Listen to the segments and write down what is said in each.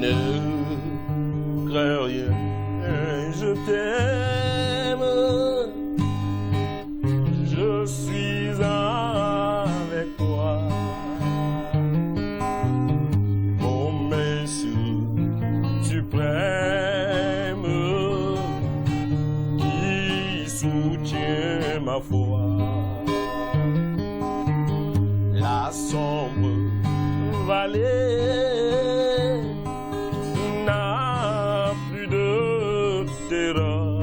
Ne crains rien, je t'aime. Je suis avec toi. Mon Messie suprême qui soutient ma foi. La sombre vallée n'a plus de terreur.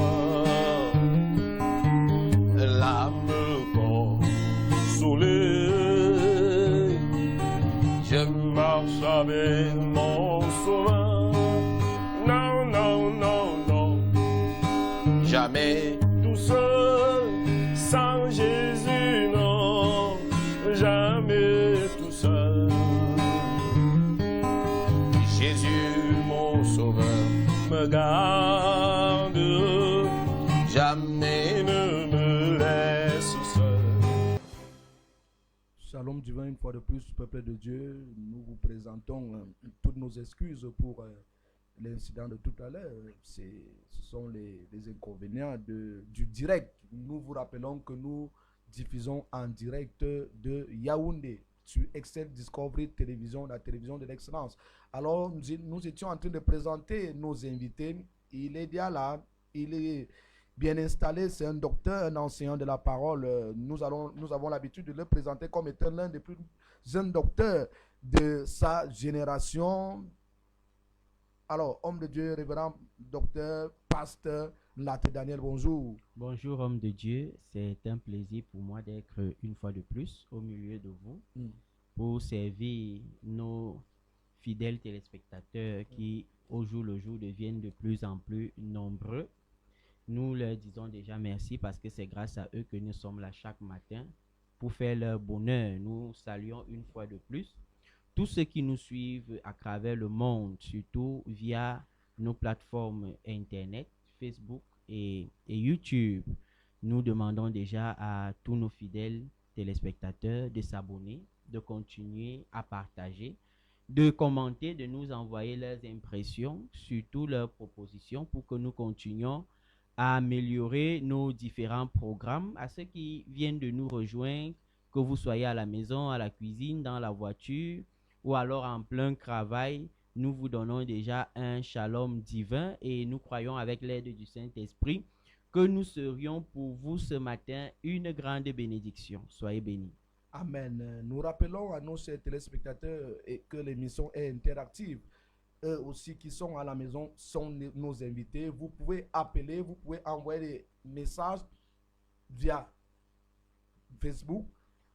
L'âme consolée, je marche avec mon sauveur. Non, non, non, non, jamais tout seul, sans Jésus, non, jamais tout seul. Jésus, mon sauveur, me garde, jamais ne me laisse seul. Shalom divin, une fois de plus, peuple de Dieu, nous vous présentons toutes nos excuses pour l'incident de tout à l'heure. Ce sont les inconvénients du direct. Nous vous rappelons que nous diffusons en direct de Yaoundé sur Excel Discovery Télévision, la télévision de l'excellence. Alors, nous étions en train de présenter nos invités. Il est déjà là, il est bien installé, c'est un docteur, un enseignant de la parole. Nous avons l'habitude de le présenter comme étant l'un des plus jeunes docteurs de sa génération. Alors, homme de Dieu, révérend docteur, pasteur, Laté Daniel, bonjour. Bonjour, homme de Dieu. C'est un plaisir pour moi d'être une fois de plus au milieu de vous pour servir nos fidèles téléspectateurs qui, au jour le jour, deviennent de plus en plus nombreux. Nous leur disons déjà merci parce que c'est grâce à eux que nous sommes là chaque matin pour faire leur bonheur. Nous saluons une fois de plus tous ceux qui nous suivent à travers le monde, surtout via nos plateformes Internet, Facebook et YouTube. Nous demandons déjà à tous nos fidèles téléspectateurs de s'abonner, de continuer à partager, de commenter, de nous envoyer leurs impressions, surtout leurs propositions pour que nous continuions à améliorer nos différents programmes. À ceux qui viennent de nous rejoindre, que vous soyez à la maison, à la cuisine, dans la voiture ou alors en plein travail, nous vous donnons déjà un shalom divin et nous croyons avec l'aide du Saint-Esprit que nous serions pour vous ce matin une grande bénédiction. Soyez bénis. Amen. Nous rappelons à nos chers téléspectateurs que l'émission est interactive. Eux aussi qui sont à la maison sont nos invités. Vous pouvez appeler, vous pouvez envoyer des messages via Facebook,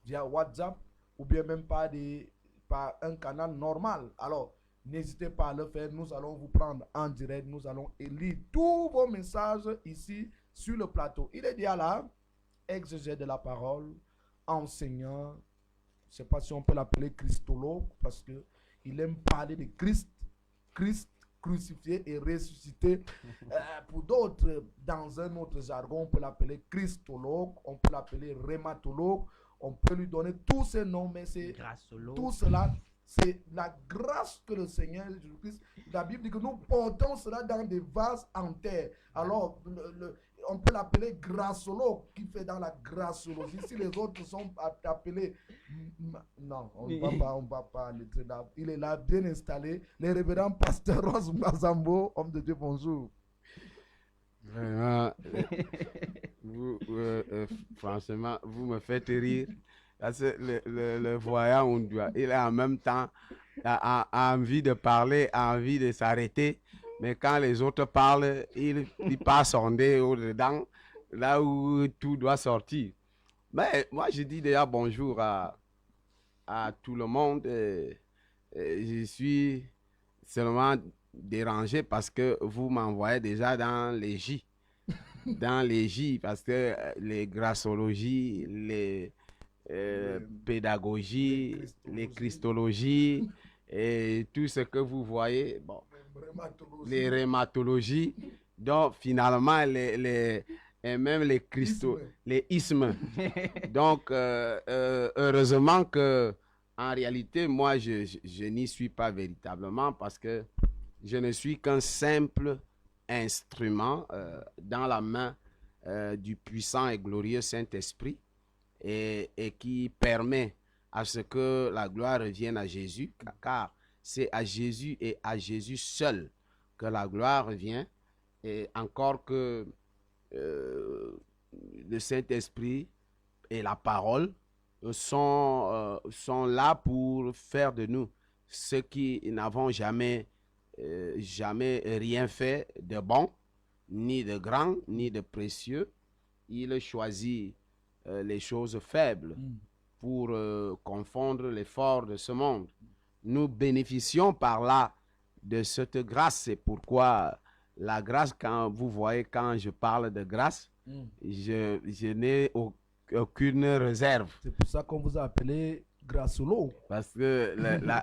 via WhatsApp ou bien même par un canal normal. Alors, n'hésitez pas à le faire. Nous allons vous prendre en direct. Nous allons lire tous vos messages ici sur le plateau. Il est déjà là, exégète de la parole, enseignant. Je ne sais pas si on peut l'appeler christologue parce qu'il aime parler de Christ crucifié et ressuscité. Pour d'autres, dans un autre jargon, on peut l'appeler christologue, on peut l'appeler rhématologue, on peut lui donner tous ces noms, mais c'est tout cela, c'est la grâce que le Seigneur Jésus-Christ, la Bible dit que nous portons cela dans des vases en terre. Alors, on peut l'appeler grassologue, qui fait dans la grassologie. Si les autres sont appelés, non, on ne va pas aller très là. Il est là, bien installé. Les révérends pasteur Rose Mazambo, homme de Dieu, bonjour. Vraiment, franchement, vous me faites rire. Parce que le voyant, il a en même temps a envie de parler, a envie de s'arrêter. Mais quand les autres parlent, il passe sonder au-dedans, là où tout doit sortir. Mais moi, je dis déjà bonjour à tout le monde. Je suis seulement dérangé parce que vous m'envoyez déjà dans les J. Dans les J, parce que les grassologies, les pédagogies, les christologies, et tout ce que vous voyez, bon, les rhématologies, donc finalement, et même les les ismes. Donc, heureusement que, en réalité, moi, je n'y suis pas véritablement parce que Je ne suis qu'un simple instrument dans la main du puissant et glorieux Saint-Esprit et qui permet à ce que la gloire revienne à Jésus, car c'est à Jésus et à Jésus seul que la gloire revient, et encore que le Saint-Esprit et la parole sont là pour faire de nous ceux qui n'avons jamais rien fait de bon, ni de grand, ni de précieux. Il choisit les choses faibles pour confondre les forts de ce monde. Nous bénéficions par là de cette grâce. C'est pourquoi la grâce, quand vous voyez, quand je parle de grâce, je n'ai aucune réserve. C'est pour ça qu'on vous a appelé Grassolo. Parce que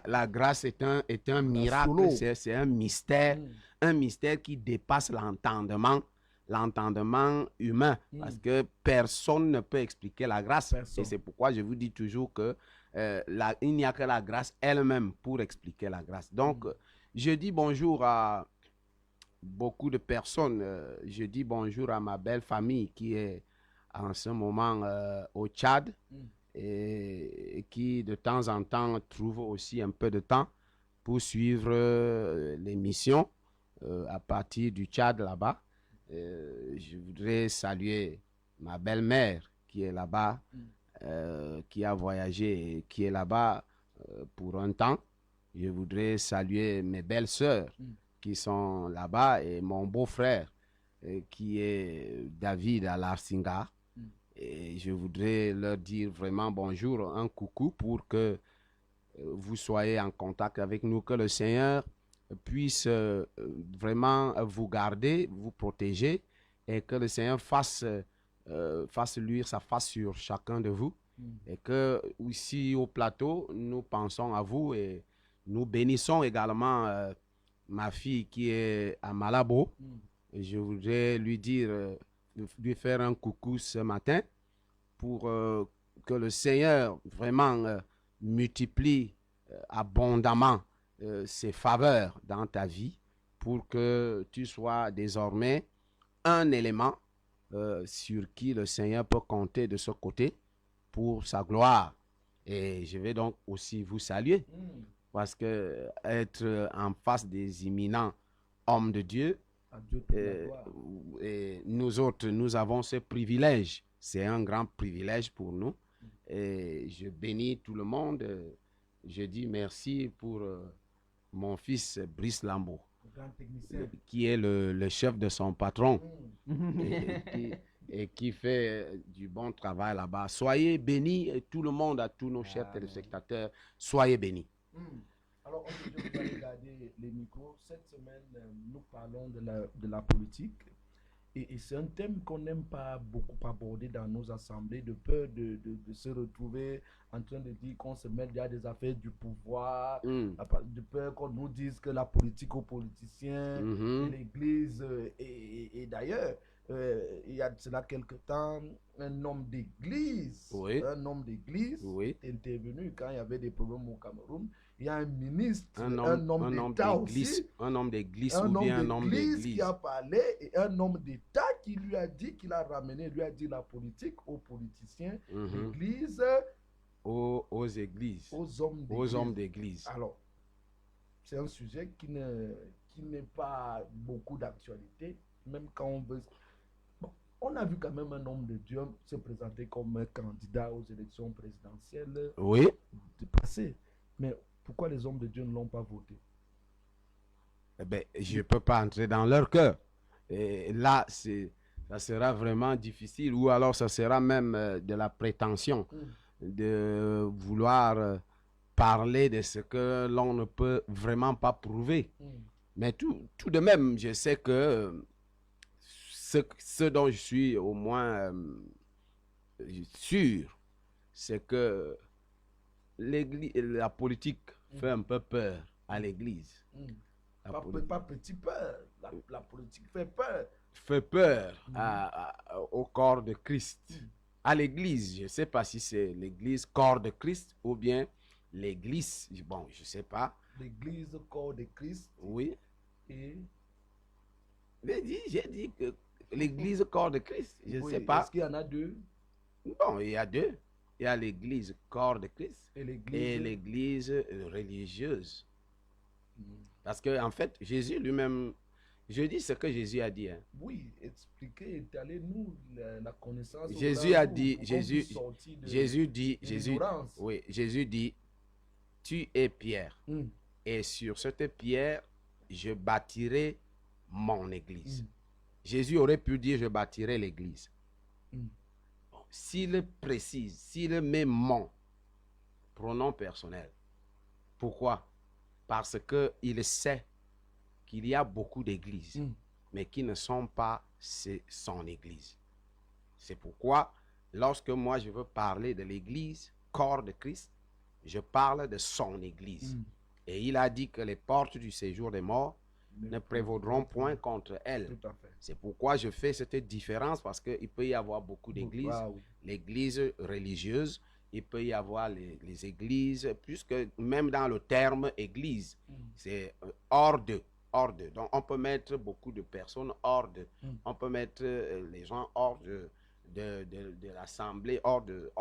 la grâce est un miracle, c'est un mystère qui dépasse l'entendement humain. Parce que personne ne peut expliquer la grâce. Personne. Et c'est pourquoi je vous dis toujours que il n'y a que la grâce elle-même pour expliquer la grâce. Donc, je dis bonjour à beaucoup de personnes. Je dis bonjour à ma belle famille qui est en ce moment au Tchad et qui de temps en temps trouve aussi un peu de temps pour suivre les missions à partir du Tchad là-bas. Je voudrais saluer ma belle-mère qui est là-bas, qui a voyagé et qui est là-bas pour un temps. Je voudrais saluer mes belles sœurs qui sont là-bas et mon beau-frère qui est David à Larsinga. Et je voudrais leur dire vraiment bonjour, un coucou pour que vous soyez en contact avec nous, que le Seigneur puisse vraiment vous garder, vous protéger et que le Seigneur fasse luire sa face sur chacun de vous et que ici au plateau, nous pensons à vous et nous bénissons également ma fille qui est à Malabo. Et je voudrais lui dire, lui faire un coucou ce matin pour que le Seigneur vraiment multiplie abondamment ses faveurs dans ta vie pour que tu sois désormais un élément sur qui le Seigneur peut compter de ce côté pour sa gloire. Et je vais donc aussi vous saluer parce que être en face des imminents hommes de Dieu, et nous autres, nous avons ce privilège. C'est un grand privilège pour nous. Et je bénis tout le monde. Je dis merci pour mon fils Brice Lambeau, qui est le chef de son patron et qui fait du bon travail là-bas. Soyez bénis, et tout le monde, à tous nos chers téléspectateurs, soyez bénis. Alors, aujourd'hui, vous allez regarder les micros. Cette semaine, nous parlons de la politique. Et c'est un thème qu'on n'aime pas beaucoup aborder dans nos assemblées, de peur de se retrouver en train de dire qu'on se mêle à des affaires du pouvoir, de peur qu'on nous dise que la politique aux politiciens, l'Église, et d'ailleurs, il y a de cela quelque temps, un homme d'église est intervenu quand il y avait des problèmes au Cameroun. Il y a un ministre, un homme d'État aussi, un homme d'église ou bien un homme d'église qui a parlé, et un homme d'État qui lui a dit, qu'il a ramené, lui a dit la politique aux politiciens, l'église, aux églises, aux hommes d'église. Alors, c'est un sujet qui n'est pas beaucoup d'actualité, même quand on veut. Bon, on a vu quand même un homme de Dieu se présenter comme un candidat aux élections présidentielles de passé. Mais pourquoi les hommes de Dieu ne l'ont pas voté? Eh bien, je ne peux pas entrer dans leur cœur. Et là, ça sera vraiment difficile, ou alors ça sera même de la prétention de vouloir parler de ce que l'on ne peut vraiment pas prouver. Mais tout de même, je sais que ce dont je suis au moins sûr, c'est que la politique fait un peu peur à l'Église. Pas petit peur, la politique fait peur. Fait peur au corps de Christ. À l'Église, je ne sais pas si c'est l'Église corps de Christ ou bien l'Église, bon, je ne sais pas. L'Église corps de Christ. Oui. Et J'ai dit que l'église corps de Christ. Je ne oui, sais pas. est-ce qu'il y en a deux? Bon, il y a deux. Il y a l'église corps de Christ Et et l'église religieuse. Mm. Parce que, en fait, Jésus lui-même, je dis ce que Jésus a dit. Hein. Oui, expliquez, étalez-nous la connaissance. Jésus au-delà a de nous, dit, pour qu'on puisse sortir de l'ignorance. Jésus dit, tu es Pierre. Mm. Et sur cette pierre, je bâtirai mon église. Mm. Jésus aurait pu dire, je bâtirai l'église. Mm. Bon, s'il précise, s'il met mon pronom personnel, pourquoi? Parce qu'il sait qu'il y a beaucoup d'églises, Mm. mais qui ne sont pas son église. C'est pourquoi, lorsque moi je veux parler de l'église, corps de Christ, je parle de son église. Mm. Et il a dit que les portes du séjour des morts ne prévaudront point contre elle. Tout à fait. C'est pourquoi je fais cette différence, parce qu'il peut y avoir beaucoup d'églises. Ah oui. L'église religieuse, il peut y avoir les églises, puisque même dans le terme église, c'est hors de. Donc on peut mettre beaucoup de personnes hors de. On peut mettre les gens hors de l'assemblée, hors de,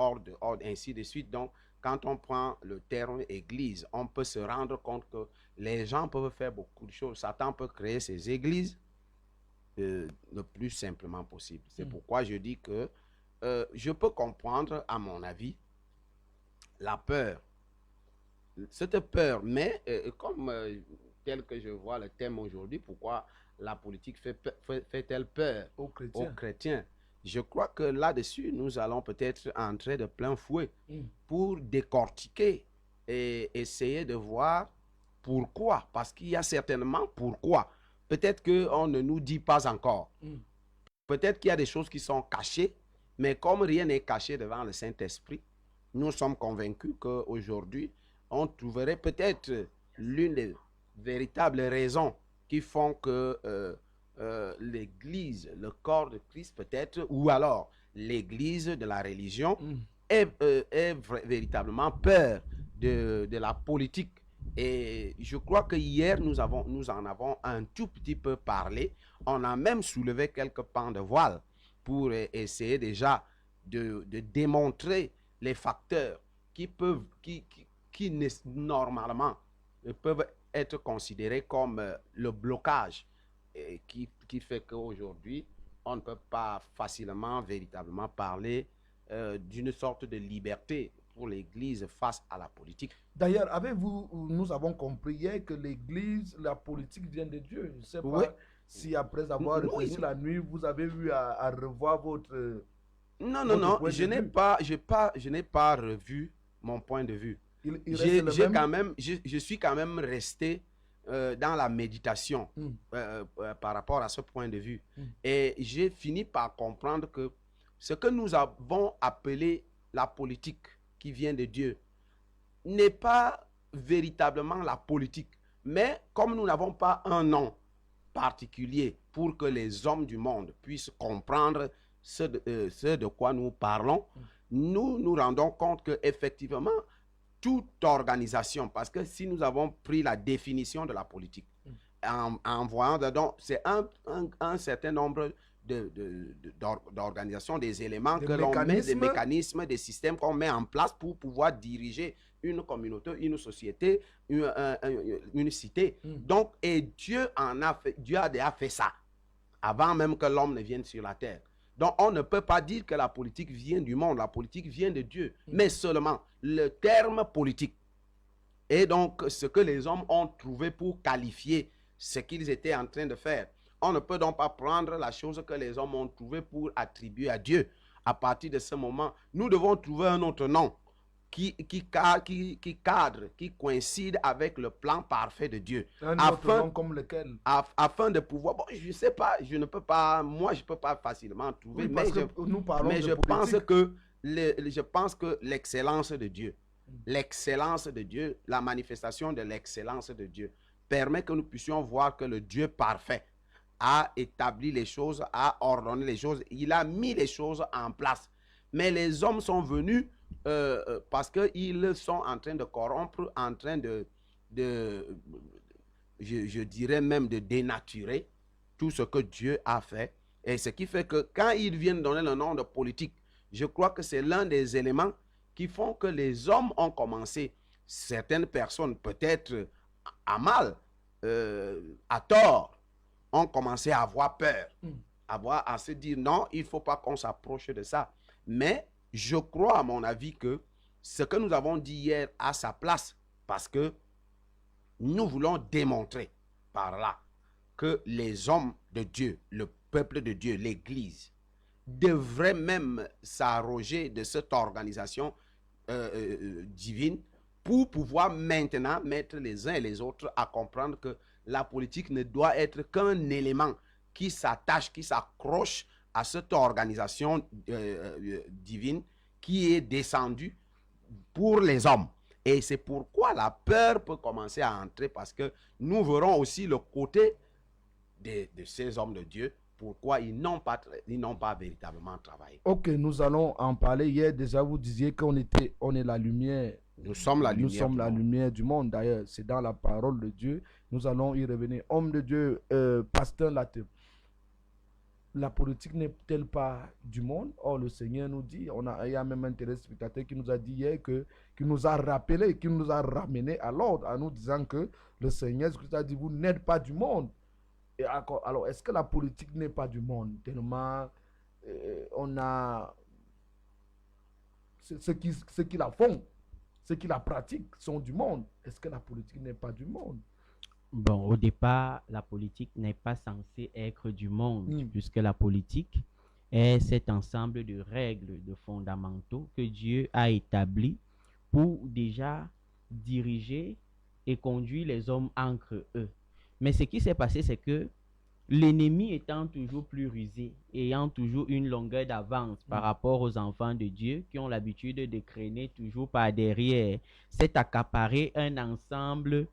ainsi de suite. Donc quand on prend le terme église, on peut se rendre compte que les gens peuvent faire beaucoup de choses. Satan peut créer ses églises le plus simplement possible. C'est pourquoi je dis que je peux comprendre, à mon avis, la peur. Cette peur, mais comme tel que je vois le thème aujourd'hui, pourquoi la politique fait-elle peur Aux chrétiens? Je crois que là-dessus, nous allons peut-être entrer de plein fouet pour décortiquer et essayer de voir pourquoi. Parce qu'il y a certainement pourquoi. Peut-être qu'on ne nous dit pas encore. Peut-être qu'il y a des choses qui sont cachées, mais comme rien n'est caché devant le Saint-Esprit, nous sommes convaincus qu'aujourd'hui, on trouverait peut-être l'une des véritables raisons qui font que l'Église, le corps de Christ peut-être, ou alors l'Église de la religion, est véritablement peur de la politique. Et je crois que hier, nous en avons un tout petit peu parlé. On a même soulevé quelques pans de voile pour essayer déjà de démontrer les facteurs qui normalement peuvent être considérés comme le blocage et qui fait qu'aujourd'hui, on ne peut pas facilement, véritablement parler d'une sorte de liberté pour l'Église face à la politique. D'ailleurs, nous avons compris hier que l'Église, la politique vient de Dieu. Je ne sais Oui. pas si après avoir réfléchi la nuit, vous avez eu à revoir votre... Non, point je de n'ai vue. je n'ai pas revu mon point de vue. Il reste le même? Je suis quand même resté dans la méditation par rapport à ce point de vue. Et j'ai fini par comprendre que ce que nous avons appelé la politique qui vient de Dieu n'est pas véritablement la politique. Mais comme nous n'avons pas un nom particulier pour que les hommes du monde puissent comprendre ce de quoi nous parlons, nous nous rendons compte que effectivement toute organisation, parce que si nous avons pris la définition de la politique, en voyant dedans, c'est un certain nombre d'organisations, des éléments que l'on met, des mécanismes, des systèmes qu'on met en place pour pouvoir diriger une communauté, une société, une cité. Donc, et Dieu a déjà fait ça, avant même que l'homme ne vienne sur la terre. Donc, on ne peut pas dire que la politique vient du monde, la politique vient de Dieu, mais seulement le terme politique. Et donc, ce que les hommes ont trouvé pour qualifier ce qu'ils étaient en train de faire. On ne peut donc pas prendre la chose que les hommes ont trouvé pour attribuer à Dieu. À partir de ce moment, nous devons trouver un autre nom qui cadre, qui coïncide avec le plan parfait de Dieu. Un autre nom comme lequel? Afin de pouvoir... Bon, je ne sais pas, je ne peux pas... Moi, je ne peux pas facilement trouver. Oui, parce que nous parlons de politique. Je pense que l'excellence de Dieu, la manifestation de l'excellence de Dieu, permet que nous puissions voir que le Dieu parfait a établi les choses, a ordonné les choses, il a mis les choses en place. Mais les hommes sont venus parce qu'ils sont en train de corrompre, en train de je dirais même de dénaturer tout ce que Dieu a fait. Et ce qui fait que quand ils viennent donner le nom de politique, je crois que c'est l'un des éléments qui font que les hommes ont commencé, certaines personnes peut-être à mal, à tort, ont commencé à avoir peur, à se dire non, il ne faut pas qu'on s'approche de ça. Mais je crois, à mon avis, que ce que nous avons dit hier a sa place, parce que nous voulons démontrer par là que les hommes de Dieu, le peuple de Dieu, l'Église, devraient même s'arroger de cette organisation divine pour pouvoir maintenant mettre les uns et les autres à comprendre que la politique ne doit être qu'un élément qui s'attache, qui s'accroche à cette organisation divine qui est descendue pour les hommes. Et c'est pourquoi la peur peut commencer à entrer, parce que nous verrons aussi le côté de ces hommes de Dieu, pourquoi ils n'ont pas véritablement travaillé. Ok, nous allons en parler. Hier, déjà, vous disiez qu'on est la lumière. Nous sommes la lumière. Nous sommes la lumière du monde. D'ailleurs, c'est dans la parole de Dieu. Nous allons y revenir. Homme de Dieu, pasteur Latte, la politique n'est-elle pas du monde? Or, le Seigneur nous dit, il y a même un téléspectateur qui nous a dit hier, qui nous a rappelé, qui nous a ramené à l'ordre, en nous disant que le Seigneur Jésus-Christ a dit, vous n'êtes pas du monde. Et alors, est-ce que la politique n'est pas du monde? Tellement on a ceux qui la font, ceux qui la pratiquent sont du monde. Est-ce que la politique n'est pas du monde? Bon, au départ, la politique n'est pas censée être du monde, puisque la politique est cet ensemble de règles, de fondamentaux que Dieu a établis pour déjà diriger et conduire les hommes entre eux. Mais ce qui s'est passé, c'est que l'ennemi étant toujours plus rusé, ayant toujours une longueur d'avance par rapport aux enfants de Dieu qui ont l'habitude de créer toujours par derrière, s'est accaparé un ensemble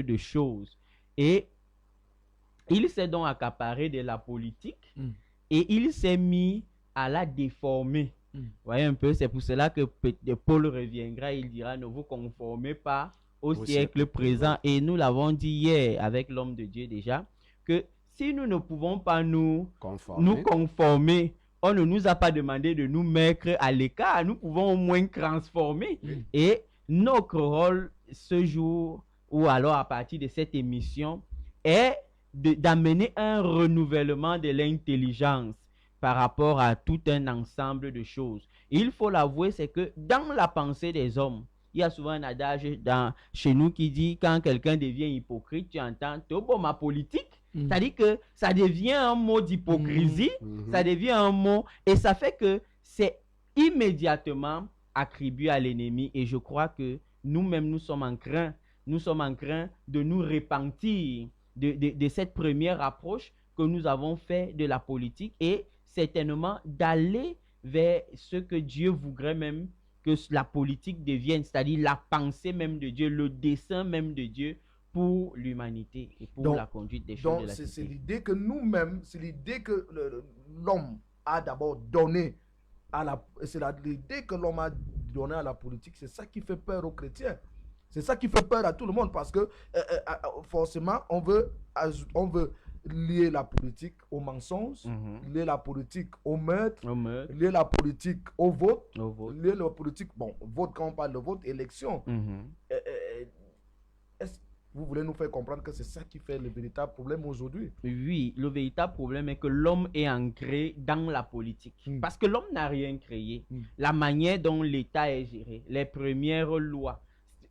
de choses. Et il s'est donc accaparé de la politique et il s'est mis à la déformer. Vous voyez un peu, c'est pour cela que Paul reviendra, il dira, ne vous conformez pas au siècle présent. Et nous l'avons dit hier avec l'homme de Dieu déjà, que si nous ne pouvons pas nous conformer, on ne nous a pas demandé de nous mettre à l'écart, nous pouvons au moins transformer. Et notre rôle ce jour, ou alors à partir de cette émission, est d'amener un renouvellement de l'intelligence par rapport à tout un ensemble de choses. Et il faut l'avouer, c'est que dans la pensée des hommes, il y a souvent un adage chez nous qui dit, quand quelqu'un devient hypocrite, tu entends, t'es bon, ma politique. C'est-à-dire que ça devient un mot d'hypocrisie, ça devient un mot, et ça fait que c'est immédiatement attribué à l'ennemi. Et je crois que nous-mêmes, nous sommes en train de nous repentir de cette première approche que nous avons fait de la politique, et certainement d'aller vers ce que Dieu voudrait même que la politique devienne, c'est-à-dire la pensée même de Dieu, le dessein même de Dieu pour l'humanité et pour la conduite des choses de la société. C'est l'idée que nous-mêmes, c'est l'idée que l'homme a d'abord donné l'idée que l'homme a donné à la politique, c'est ça qui fait peur aux chrétiens. C'est ça qui fait peur à tout le monde, parce que forcément, on veut lier la politique au mensonge, lier la politique au meurtre, lier la politique au vote, lier la politique, vote, quand on parle de vote, élection. Est-ce que vous voulez nous faire comprendre que c'est ça qui fait le véritable problème aujourd'hui? Oui, le véritable problème est que l'homme est ancré dans la politique. Parce que l'homme n'a rien créé. La manière dont l'État est géré, les premières lois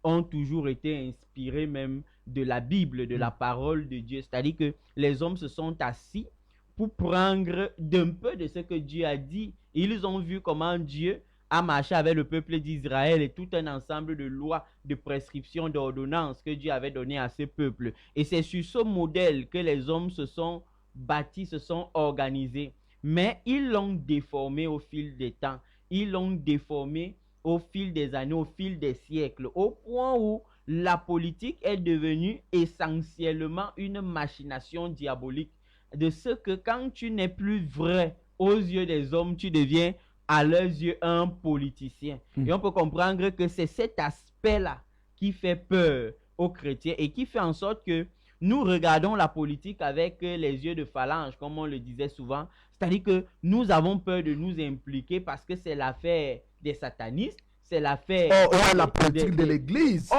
ont toujours été inspirées même de la Bible, de la parole de Dieu. C'est-à-dire que les hommes se sont assis pour prendre d'un peu de ce que Dieu a dit. Ils ont vu comment Dieu a marché avec le peuple d'Israël et tout un ensemble de lois, de prescriptions, d'ordonnances que Dieu avait données à ce peuple. Et c'est sur ce modèle que les hommes se sont bâtis, se sont organisés. Mais ils l'ont déformé au fil des temps. Ils l'ont déformé au fil des années, au fil des siècles, au point où la politique est devenue essentiellement une machination diabolique. De ce que quand tu n'es plus vrai aux yeux des hommes, tu deviens à leurs yeux un politicien. Et on peut comprendre que c'est cet aspect-là qui fait peur aux chrétiens et qui fait en sorte que nous regardons la politique avec les yeux de phalange, comme on le disait souvent. C'est-à-dire que nous avons peur de nous impliquer parce que c'est l'affaire des satanistes, c'est l'affaire... la politique de l'église.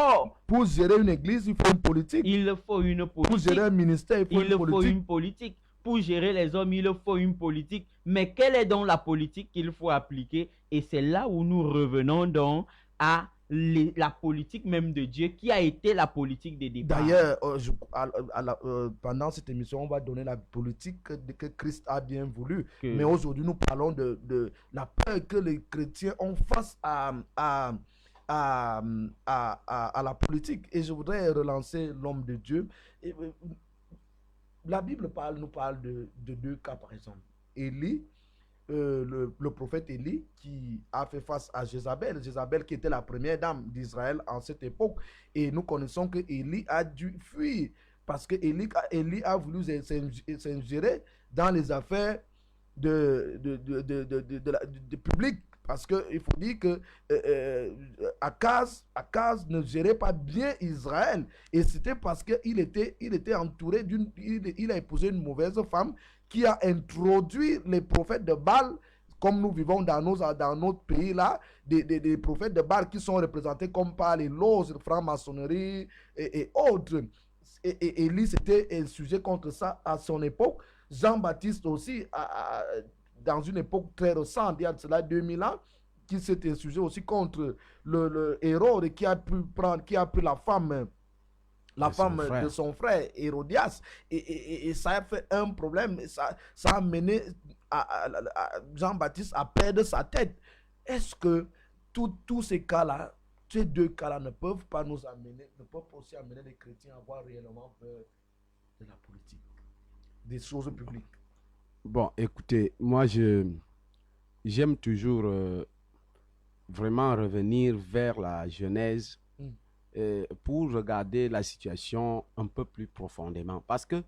Pour gérer une église, il faut une politique. Il faut une politique. Pour gérer un ministère, il faut une politique. Pour gérer les hommes, il faut une politique. Mais quelle est donc la politique qu'il faut appliquer? Et c'est là où nous revenons donc à la politique même de Dieu qui a été la politique des départ. D'ailleurs, pendant cette émission, on va donner la politique que Christ a bien voulu. Mais aujourd'hui, nous parlons de la peur que les chrétiens ont face à la politique. Et je voudrais relancer l'homme de Dieu. La Bible nous parle de deux cas, par exemple. Élie, le prophète Élie, qui a fait face à Jézabel qui était la première dame d'Israël en cette époque. Et nous connaissons que Élie a dû fuir parce que Élie a voulu s'ingérer dans les affaires de public. Parce qu'il faut dire que Akaz ne gérait pas bien Israël. Et c'était parce qu'il était entouré il a épousé une mauvaise femme qui a introduit les prophètes de Baal, comme nous vivons dans notre pays là, des prophètes de Baal qui sont représentés comme par les loges, la franc-maçonnerie et autres. Et Élie, c'était un sujet contre ça à son époque. Jean-Baptiste aussi, dans une époque très récente, il y a de cela 2000 ans, qui s'était sujet aussi contre le Hérode qui a pris la femme de son frère Hérodias, et ça a fait un problème, ça a mené à Jean-Baptiste à perdre sa tête. Est-ce que tous ces cas-là, ces deux cas-là ne peuvent aussi amener les chrétiens à avoir réellement peur de la politique, des choses publiques? Bon, écoutez, moi j'aime toujours vraiment revenir vers la Genèse pour regarder la situation un peu plus profondément. Parce que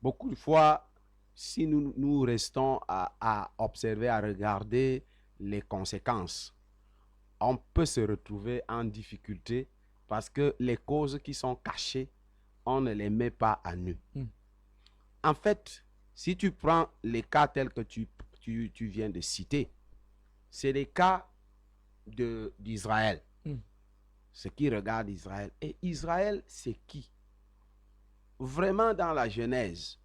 beaucoup de fois, si nous restons à observer, à regarder les conséquences, on peut se retrouver en difficulté parce que les causes qui sont cachées, on ne les met pas à nu. En fait, si tu prends les cas tels que tu viens de citer, c'est les cas d'Israël. Ce qui regarde Israël. Et Israël, c'est qui? Vraiment, dans la Genèse,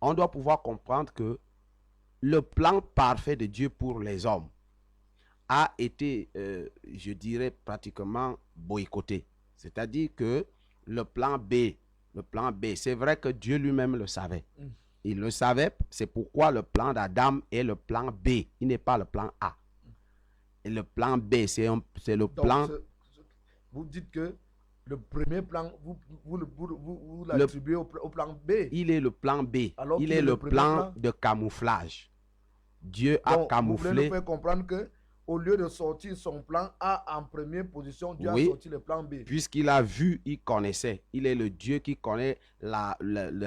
on doit pouvoir comprendre que le plan parfait de Dieu pour les hommes a été, je dirais, pratiquement boycotté. C'est-à-dire que le plan B, c'est vrai que Dieu lui-même le savait. Il le savait, c'est pourquoi le plan d'Adam est le plan B. Il n'est pas le plan A. Et le plan B, c'est le plan... Vous dites que le premier plan, vous l'attribuez au plan B. Il est le plan B. Il est le plan de camouflage. Dieu a camouflé. Vous voulez nous faire comprendre que au lieu de sortir son plan A en première position, Dieu a sorti le plan B. Puisqu'il a vu, il connaissait. Il est le Dieu qui connaît la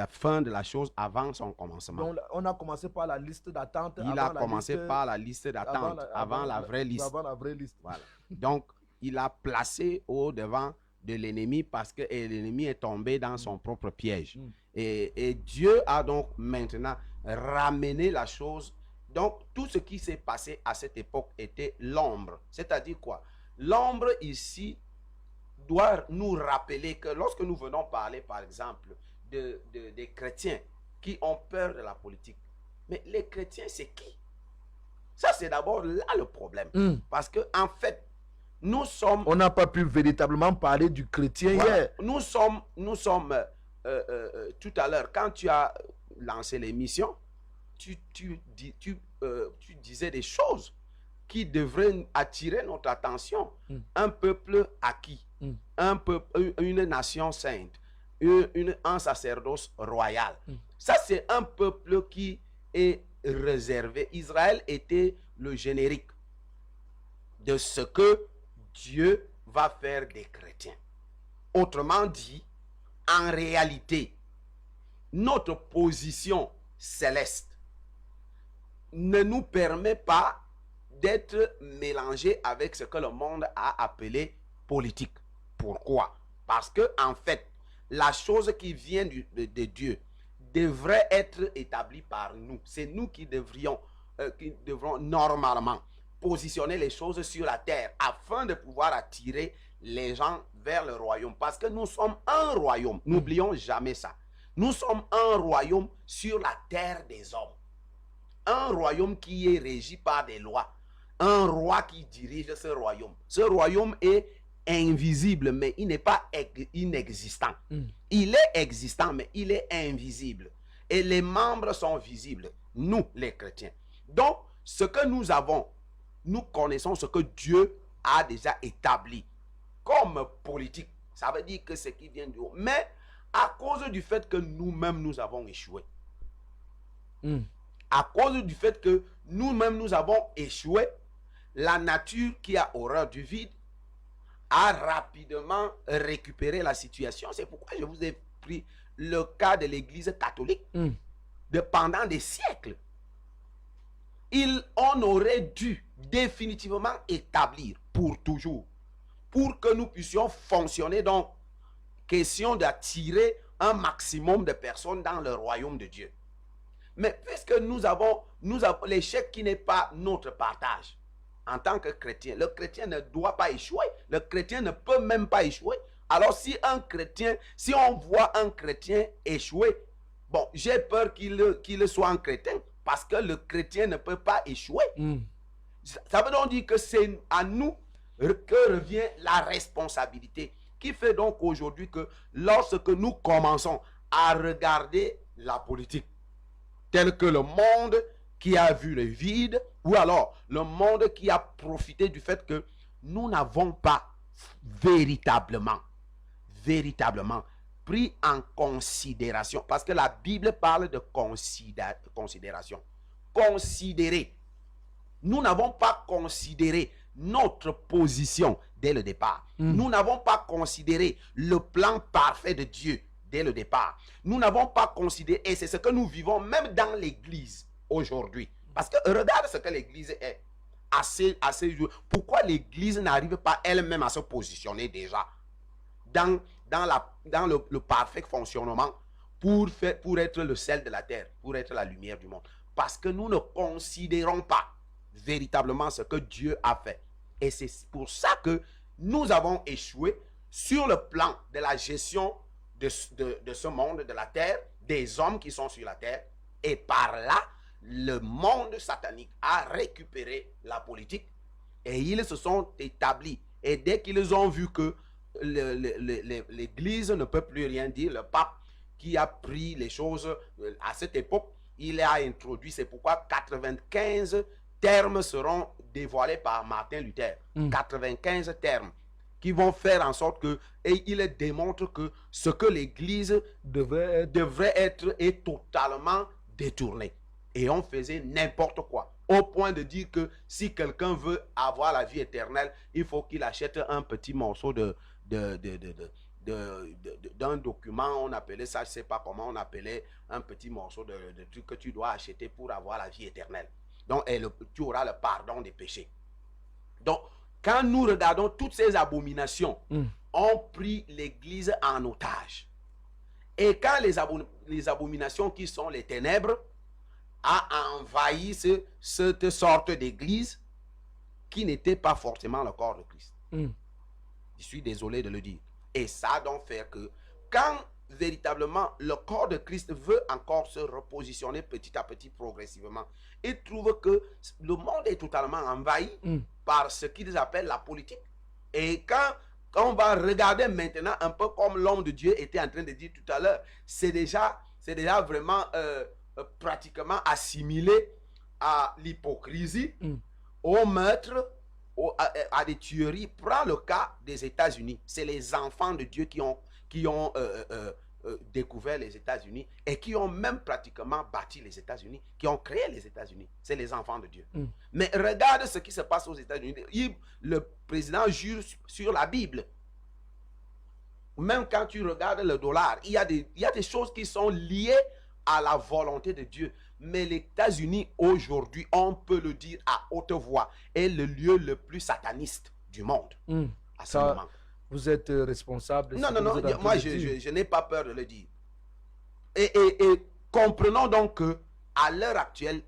fin de la chose avant son commencement. Donc, on a commencé par la liste d'attente. Il a commencé par la liste d'attente avant la vraie liste. Avant la vraie liste. Voilà. Donc, il a placé au devant de l'ennemi parce que l'ennemi est tombé dans son propre piège. Et Dieu a donc maintenant ramené la chose. Donc, tout ce qui s'est passé à cette époque était l'ombre. C'est-à-dire quoi? L'ombre ici doit nous rappeler que lorsque nous venons parler, par exemple, des chrétiens qui ont peur de la politique, mais les chrétiens, c'est qui? Ça, c'est d'abord là le problème. Parce que en fait, nous sommes... On n'a pas pu véritablement parler du chrétien hier. Nous sommes tout à l'heure, quand tu as lancé l'émission, tu disais des choses qui devraient attirer notre attention. Un peuple acquis, une nation sainte, un sacerdoce royal. Ça, c'est un peuple qui est réservé. Israël était le générique de ce que Dieu va faire des chrétiens. Autrement dit, en réalité, notre position céleste ne nous permet pas d'être mélangés avec ce que le monde a appelé politique. Pourquoi? Parce que, en fait, la chose qui vient de Dieu devrait être établie par nous. C'est nous qui devrons normalement positionner les choses sur la terre afin de pouvoir attirer les gens vers le royaume. Parce que nous sommes un royaume. N'oublions jamais ça. Nous sommes un royaume sur la terre des hommes. Un royaume qui est régi par des lois. Un roi qui dirige ce royaume. Ce royaume est invisible, mais il n'est pas inexistant. Il est existant, mais il est invisible. Et les membres sont visibles, nous les chrétiens. Donc, ce que nous avons, nous connaissons ce que Dieu a déjà établi comme politique. Ça veut dire que ce qui vient du haut. Mais à cause du fait que nous-mêmes nous avons échoué, à cause du fait que nous-mêmes nous avons échoué, la nature qui a horreur du vide a rapidement récupéré la situation. C'est pourquoi je vous ai pris le cas de l'église catholique pendant des siècles. On aurait dû définitivement établir pour toujours, pour que nous puissions fonctionner, donc question d'attirer un maximum de personnes dans le royaume de Dieu. Mais puisque nous avons l'échec qui n'est pas notre partage, en tant que chrétien, le chrétien ne doit pas échouer. Le chrétien ne peut même pas échouer. Alors si on voit un chrétien échouer, bon, j'ai peur qu'il soit un chrétien, parce que le chrétien ne peut pas échouer. Ça veut donc dire que c'est à nous que revient la responsabilité, qui fait donc aujourd'hui que lorsque nous commençons à regarder la politique, tel que le monde qui a vu le vide, ou alors le monde qui a profité du fait que nous n'avons pas véritablement pris en considération, parce que la Bible parle de considération. Considérer. Nous n'avons pas considéré notre position dès le départ. Nous n'avons pas considéré le plan parfait de Dieu dès le départ. Nous n'avons pas considéré, et c'est ce que nous vivons même dans l'église aujourd'hui. Parce que regarde ce que l'église est. Pourquoi l'église n'arrive pas elle-même à se positionner déjà dans le parfait fonctionnement pour être le sel de la terre, pour être la lumière du monde? Parce que nous ne considérons pas véritablement ce que Dieu a fait. Et c'est pour ça que nous avons échoué sur le plan de la gestion de ce monde, de la terre, des hommes qui sont sur la terre. Et par là, le monde satanique a récupéré la politique et ils se sont établis. Et dès qu'ils ont vu que l'église ne peut plus rien dire, le pape qui a pris les choses à cette époque, il a introduit, c'est pourquoi 95 termes seront dévoilés par Martin Luther. 95 termes qui vont faire en sorte que, et il démontre que ce que l'église devrait être est totalement détourné. Et on faisait n'importe quoi. Au point de dire que si quelqu'un veut avoir la vie éternelle, il faut qu'il achète un petit morceau d'un document, on appelait ça, je ne sais pas comment on appelait, un petit morceau de truc que tu dois acheter pour avoir la vie éternelle. Donc, tu auras le pardon des péchés. Donc, quand nous regardons toutes ces abominations, ont pris l'église en otage. Et quand les abominations qui sont les ténèbres a envahi cette sorte d'église qui n'était pas forcément le corps de Christ. Je suis désolé de le dire. Et ça donc fait que quand véritablement le corps de Christ veut encore se repositionner petit à petit, progressivement, il trouve que le monde est totalement envahi par ce qu'ils appellent la politique. Et quand on va regarder maintenant un peu comme l'homme de Dieu était en train de dire tout à l'heure, c'est déjà vraiment pratiquement assimilé à l'hypocrisie, au meurtre, à des tueries. Prends le cas des États-Unis. C'est les enfants de Dieu qui ont découvert les États-Unis et qui ont même pratiquement bâti les États-Unis, qui ont créé les États-Unis. C'est les enfants de Dieu. Mais regarde ce qui se passe aux États-Unis. Le président jure sur la Bible. Même quand tu regardes le dollar, il y a des choses qui sont liées à la volonté de Dieu. Mais les États-Unis aujourd'hui, on peut le dire à haute voix, est le lieu le plus sataniste du monde à ce moment. vous êtes responsable. de Non, ce non, que vous non, êtes en train moi de je, dire. je n'ai pas peur de le dire. Et comprenons donc que à l'heure actuelle,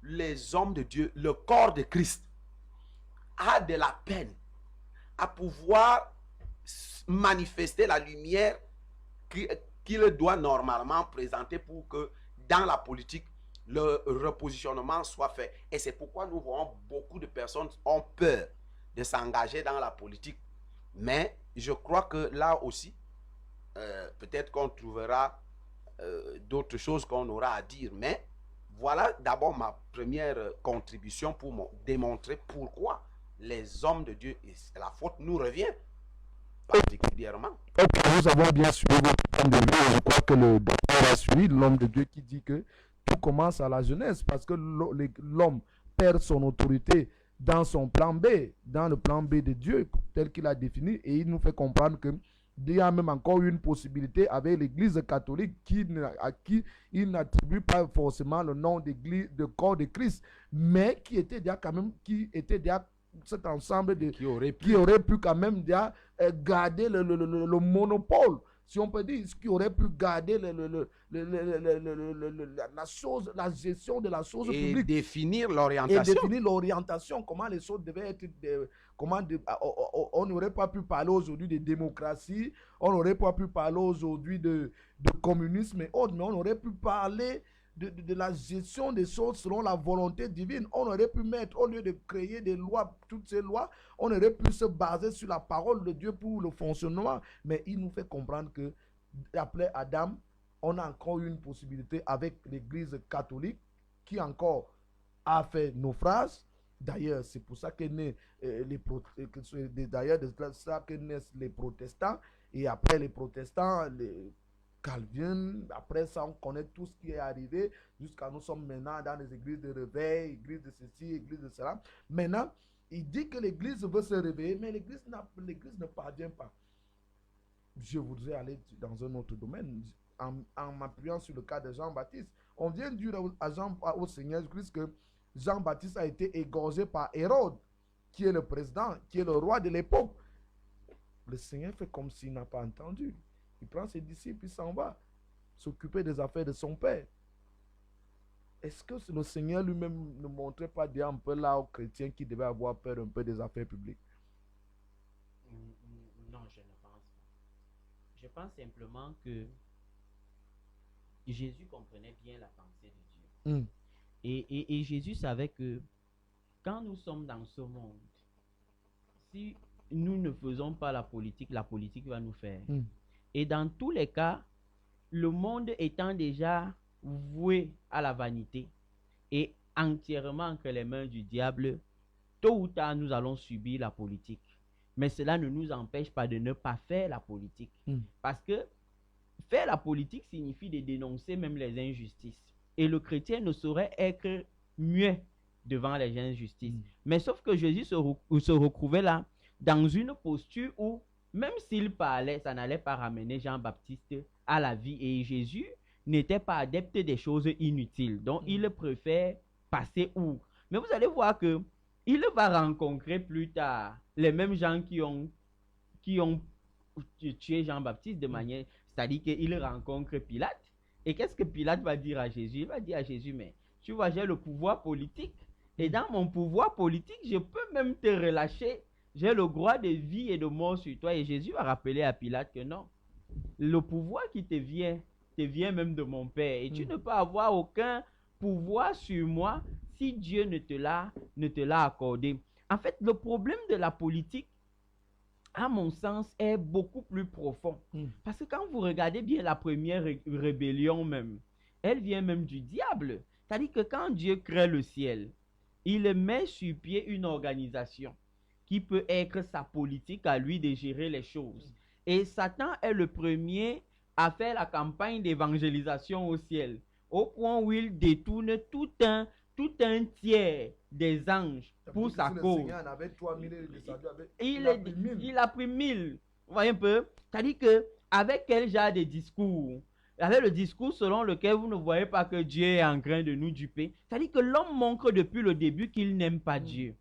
les hommes de Dieu, le corps de Christ, a de la peine à pouvoir manifester la lumière qu'il doit normalement présenter pour que dans la politique, le repositionnement soit fait. Et c'est pourquoi nous voyons beaucoup de personnes ont peur de s'engager dans la politique. Mais je crois que là aussi, peut-être qu'on trouvera d'autres choses qu'on aura à dire. Mais voilà d'abord ma première contribution pour démontrer pourquoi les hommes de Dieu, et la faute nous revient particulièrement. Ok, nous avons bien suivi votre point de vue. Je crois que le docteur a suivi l'homme de Dieu qui dit que tout commence à la jeunesse parce que l'homme perd son autorité dans son plan B, dans le plan B de Dieu tel qu'il a défini, et il nous fait comprendre que il y a même encore une possibilité avec l'Église catholique à qui il n'attribue pas forcément le nom d'église, de corps de Christ, mais qui était déjà quand même, qui était déjà cet ensemble de Qui aurait pu, qui aurait pu quand même déjà garder le monopole, si on peut dire, qui aurait pu garder la chose, la gestion de la chose et publique définir et l'orientation. définir l'orientation, comment les choses devaient être, on n'aurait pas pu parler aujourd'hui de démocratie, on n'aurait pas pu parler aujourd'hui de communisme et autres, mais on aurait pu parler de la gestion des choses selon la volonté divine. On aurait pu mettre, au lieu de créer des lois, toutes ces lois, on aurait pu se baser sur la parole de Dieu pour le fonctionnement. Mais il nous fait comprendre que, après Adam, on a encore une possibilité avec l'Église catholique qui encore a fait naufrage. D'ailleurs, c'est pour ça que d'ailleurs, de ça que naissent les protestants. Et après les protestants, Calvin, après ça, on connaît tout ce qui est arrivé jusqu'à nous sommes maintenant dans les églises de réveil, églises de ceci, églises de cela. Maintenant, il dit que l'église veut se réveiller, mais l'église ne parvient pas. Je voudrais aller dans un autre domaine en m'appuyant sur le cas de Jean-Baptiste. On vient de dire au Seigneur Christ que Jean-Baptiste a été égorgé par Hérode, qui est le président, qui est le roi de l'époque. Le Seigneur fait comme s'il n'a pas entendu. Il prend ses disciples, il s'en va s'occuper des affaires de son père. Est-ce que le Seigneur lui-même ne montrait pas déjà un peu là aux chrétiens qui devaient avoir peur un peu des affaires publiques? Non, je ne pense pas. Je pense simplement que Jésus comprenait bien la pensée de Dieu. Et Jésus savait que quand nous sommes dans ce monde, si nous ne faisons pas la politique va nous faire. Et dans tous les cas, le monde étant déjà voué à la vanité et entièrement entre les mains du diable, tôt ou tard, nous allons subir la politique. Mais cela ne nous empêche pas de ne pas faire la politique. Parce que faire la politique signifie de dénoncer même les injustices. Et le chrétien ne saurait être muet devant les injustices. Mais sauf que Jésus se retrouvait là dans une posture où même s'il parlait, ça n'allait pas ramener Jean-Baptiste à la vie. Et Jésus n'était pas adepte des choses inutiles. Donc, il préfère passer outre. Mais vous allez voir que il va rencontrer plus tard les mêmes gens qui ont tué Jean-Baptiste de manière... C'est-à-dire qu'il rencontre Pilate. Et qu'est-ce que Pilate va dire à Jésus? Il va dire à Jésus, mais tu vois, j'ai le pouvoir politique. Et dans mon pouvoir politique, je peux même te relâcher. J'ai le droit de vie et de mort sur toi. Et Jésus va rappeler à Pilate que non. Le pouvoir qui te vient même de mon Père. Et tu ne peux avoir aucun pouvoir sur moi si Dieu ne te l'a accordé. En fait, le problème de la politique, à mon sens, est beaucoup plus profond. Parce que quand vous regardez bien la première rébellion même, elle vient même du diable. C'est-à-dire que quand Dieu crée le ciel, il met sur pied une organisation qui peut être sa politique à lui de gérer les choses. Et Satan est le premier à faire la campagne d'évangélisation au ciel, au point où il détourne tout un tiers des anges pour sa cause. Il a pris 1000. Vous voyez un peu? C'est-à-dire qu'avec quel genre de discours? Avec le discours selon lequel vous ne voyez pas que Dieu est en train de nous duper. C'est-à-dire que l'homme montre depuis le début qu'il n'aime pas Dieu.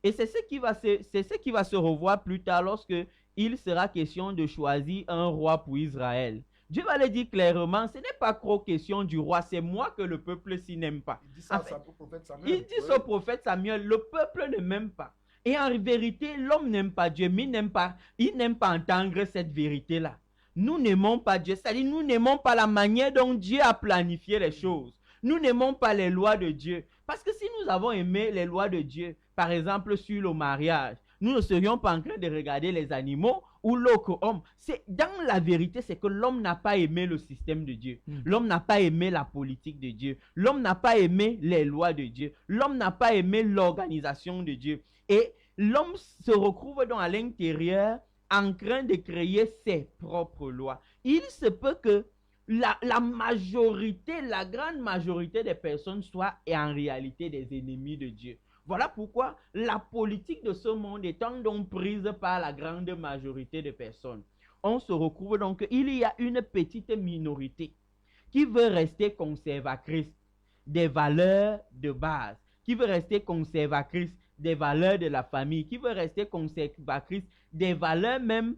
Et c'est ce qui va se revoir plus tard lorsque il sera question de choisir un roi pour Israël, Dieu va le dire clairement, ce n'est pas trop question du roi, c'est moi que le peuple s'y n'aime pas. Il dit ça En fait, au prophète Samuel. il dit au prophète Samuel, le peuple ne m'aime pas. Et en vérité, l'homme n'aime pas Dieu, mais il n'aime pas entendre cette vérité-là. Nous n'aimons pas Dieu, c'est-à-dire nous n'aimons pas la manière dont Dieu a planifié les choses. Nous n'aimons pas les lois de Dieu. Parce que si nous avons aimé les lois de Dieu, par exemple sur le mariage, nous ne serions pas en train de regarder les animaux ou l'autre homme. Dans la vérité, c'est que l'homme n'a pas aimé le système de Dieu. L'homme n'a pas aimé la politique de Dieu. L'homme n'a pas aimé les lois de Dieu. L'homme n'a pas aimé l'organisation de Dieu. Et l'homme se retrouve donc à l'intérieur en train de créer ses propres lois. Il se peut que la majorité, la grande majorité des personnes soient en réalité des ennemis de Dieu. Voilà pourquoi la politique de ce monde étant donc prise par la grande majorité des personnes, on se retrouve donc qu'il y a une petite minorité qui veut rester conservatrice des valeurs de base, qui veut rester conservatrice des valeurs de la famille, qui veut rester conservatrice des valeurs même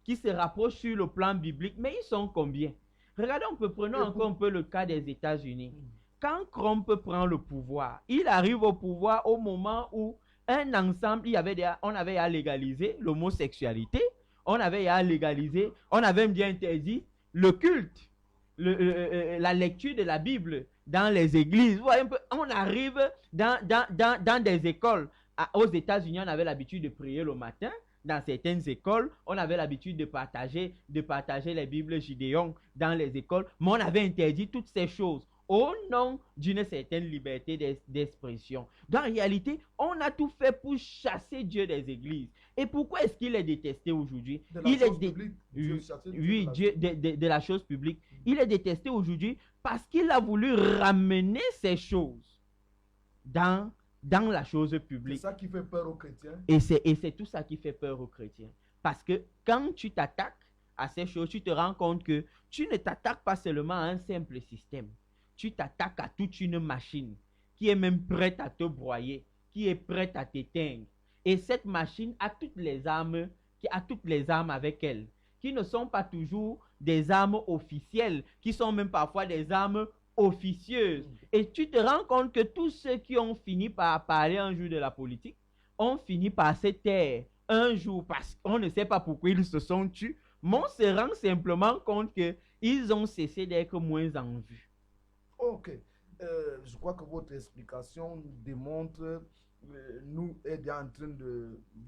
qui se rapprochent sur le plan biblique. Mais ils sont combien? Regardez, prenons encore un peu le cas des États-Unis. Quand Trump prend le pouvoir, il arrive au pouvoir au moment où un ensemble, on avait à légaliser l'homosexualité, on avait à légaliser, on avait bien interdit le culte, la lecture de la Bible dans les églises. Vous voyez un peu, on arrive dans des écoles. Aux États-Unis, on avait l'habitude de prier le matin. Dans certaines écoles, on avait l'habitude de partager les Bibles Gideon dans les écoles, mais on avait interdit toutes ces choses au nom d'une certaine liberté d'expression. Dans la réalité, on a tout fait pour chasser Dieu des églises. Et pourquoi est-ce qu'il est détesté aujourd'hui? Il est de la chose publique. Il est détesté aujourd'hui parce qu'il a voulu ramener ces choses dans la chose publique. C'est ça qui fait peur aux chrétiens. Et c'est tout ça qui fait peur aux chrétiens. Parce que quand tu t'attaques à ces choses, tu te rends compte que tu ne t'attaques pas seulement à un simple système. Tu t'attaques à toute une machine qui est même prête à te broyer, qui est prête à t'éteindre. Et cette machine a toutes les armes avec elle, qui ne sont pas toujours des armes officielles, qui sont même parfois des armes officieuses. Et tu te rends compte que tous ceux qui ont fini par parler un jour de la politique ont fini par se taire un jour parce qu'on ne sait pas pourquoi ils se sont tués, mais on se rend simplement compte qu'ils ont cessé d'être moins en vue. Ok. Je crois que votre explication démontre,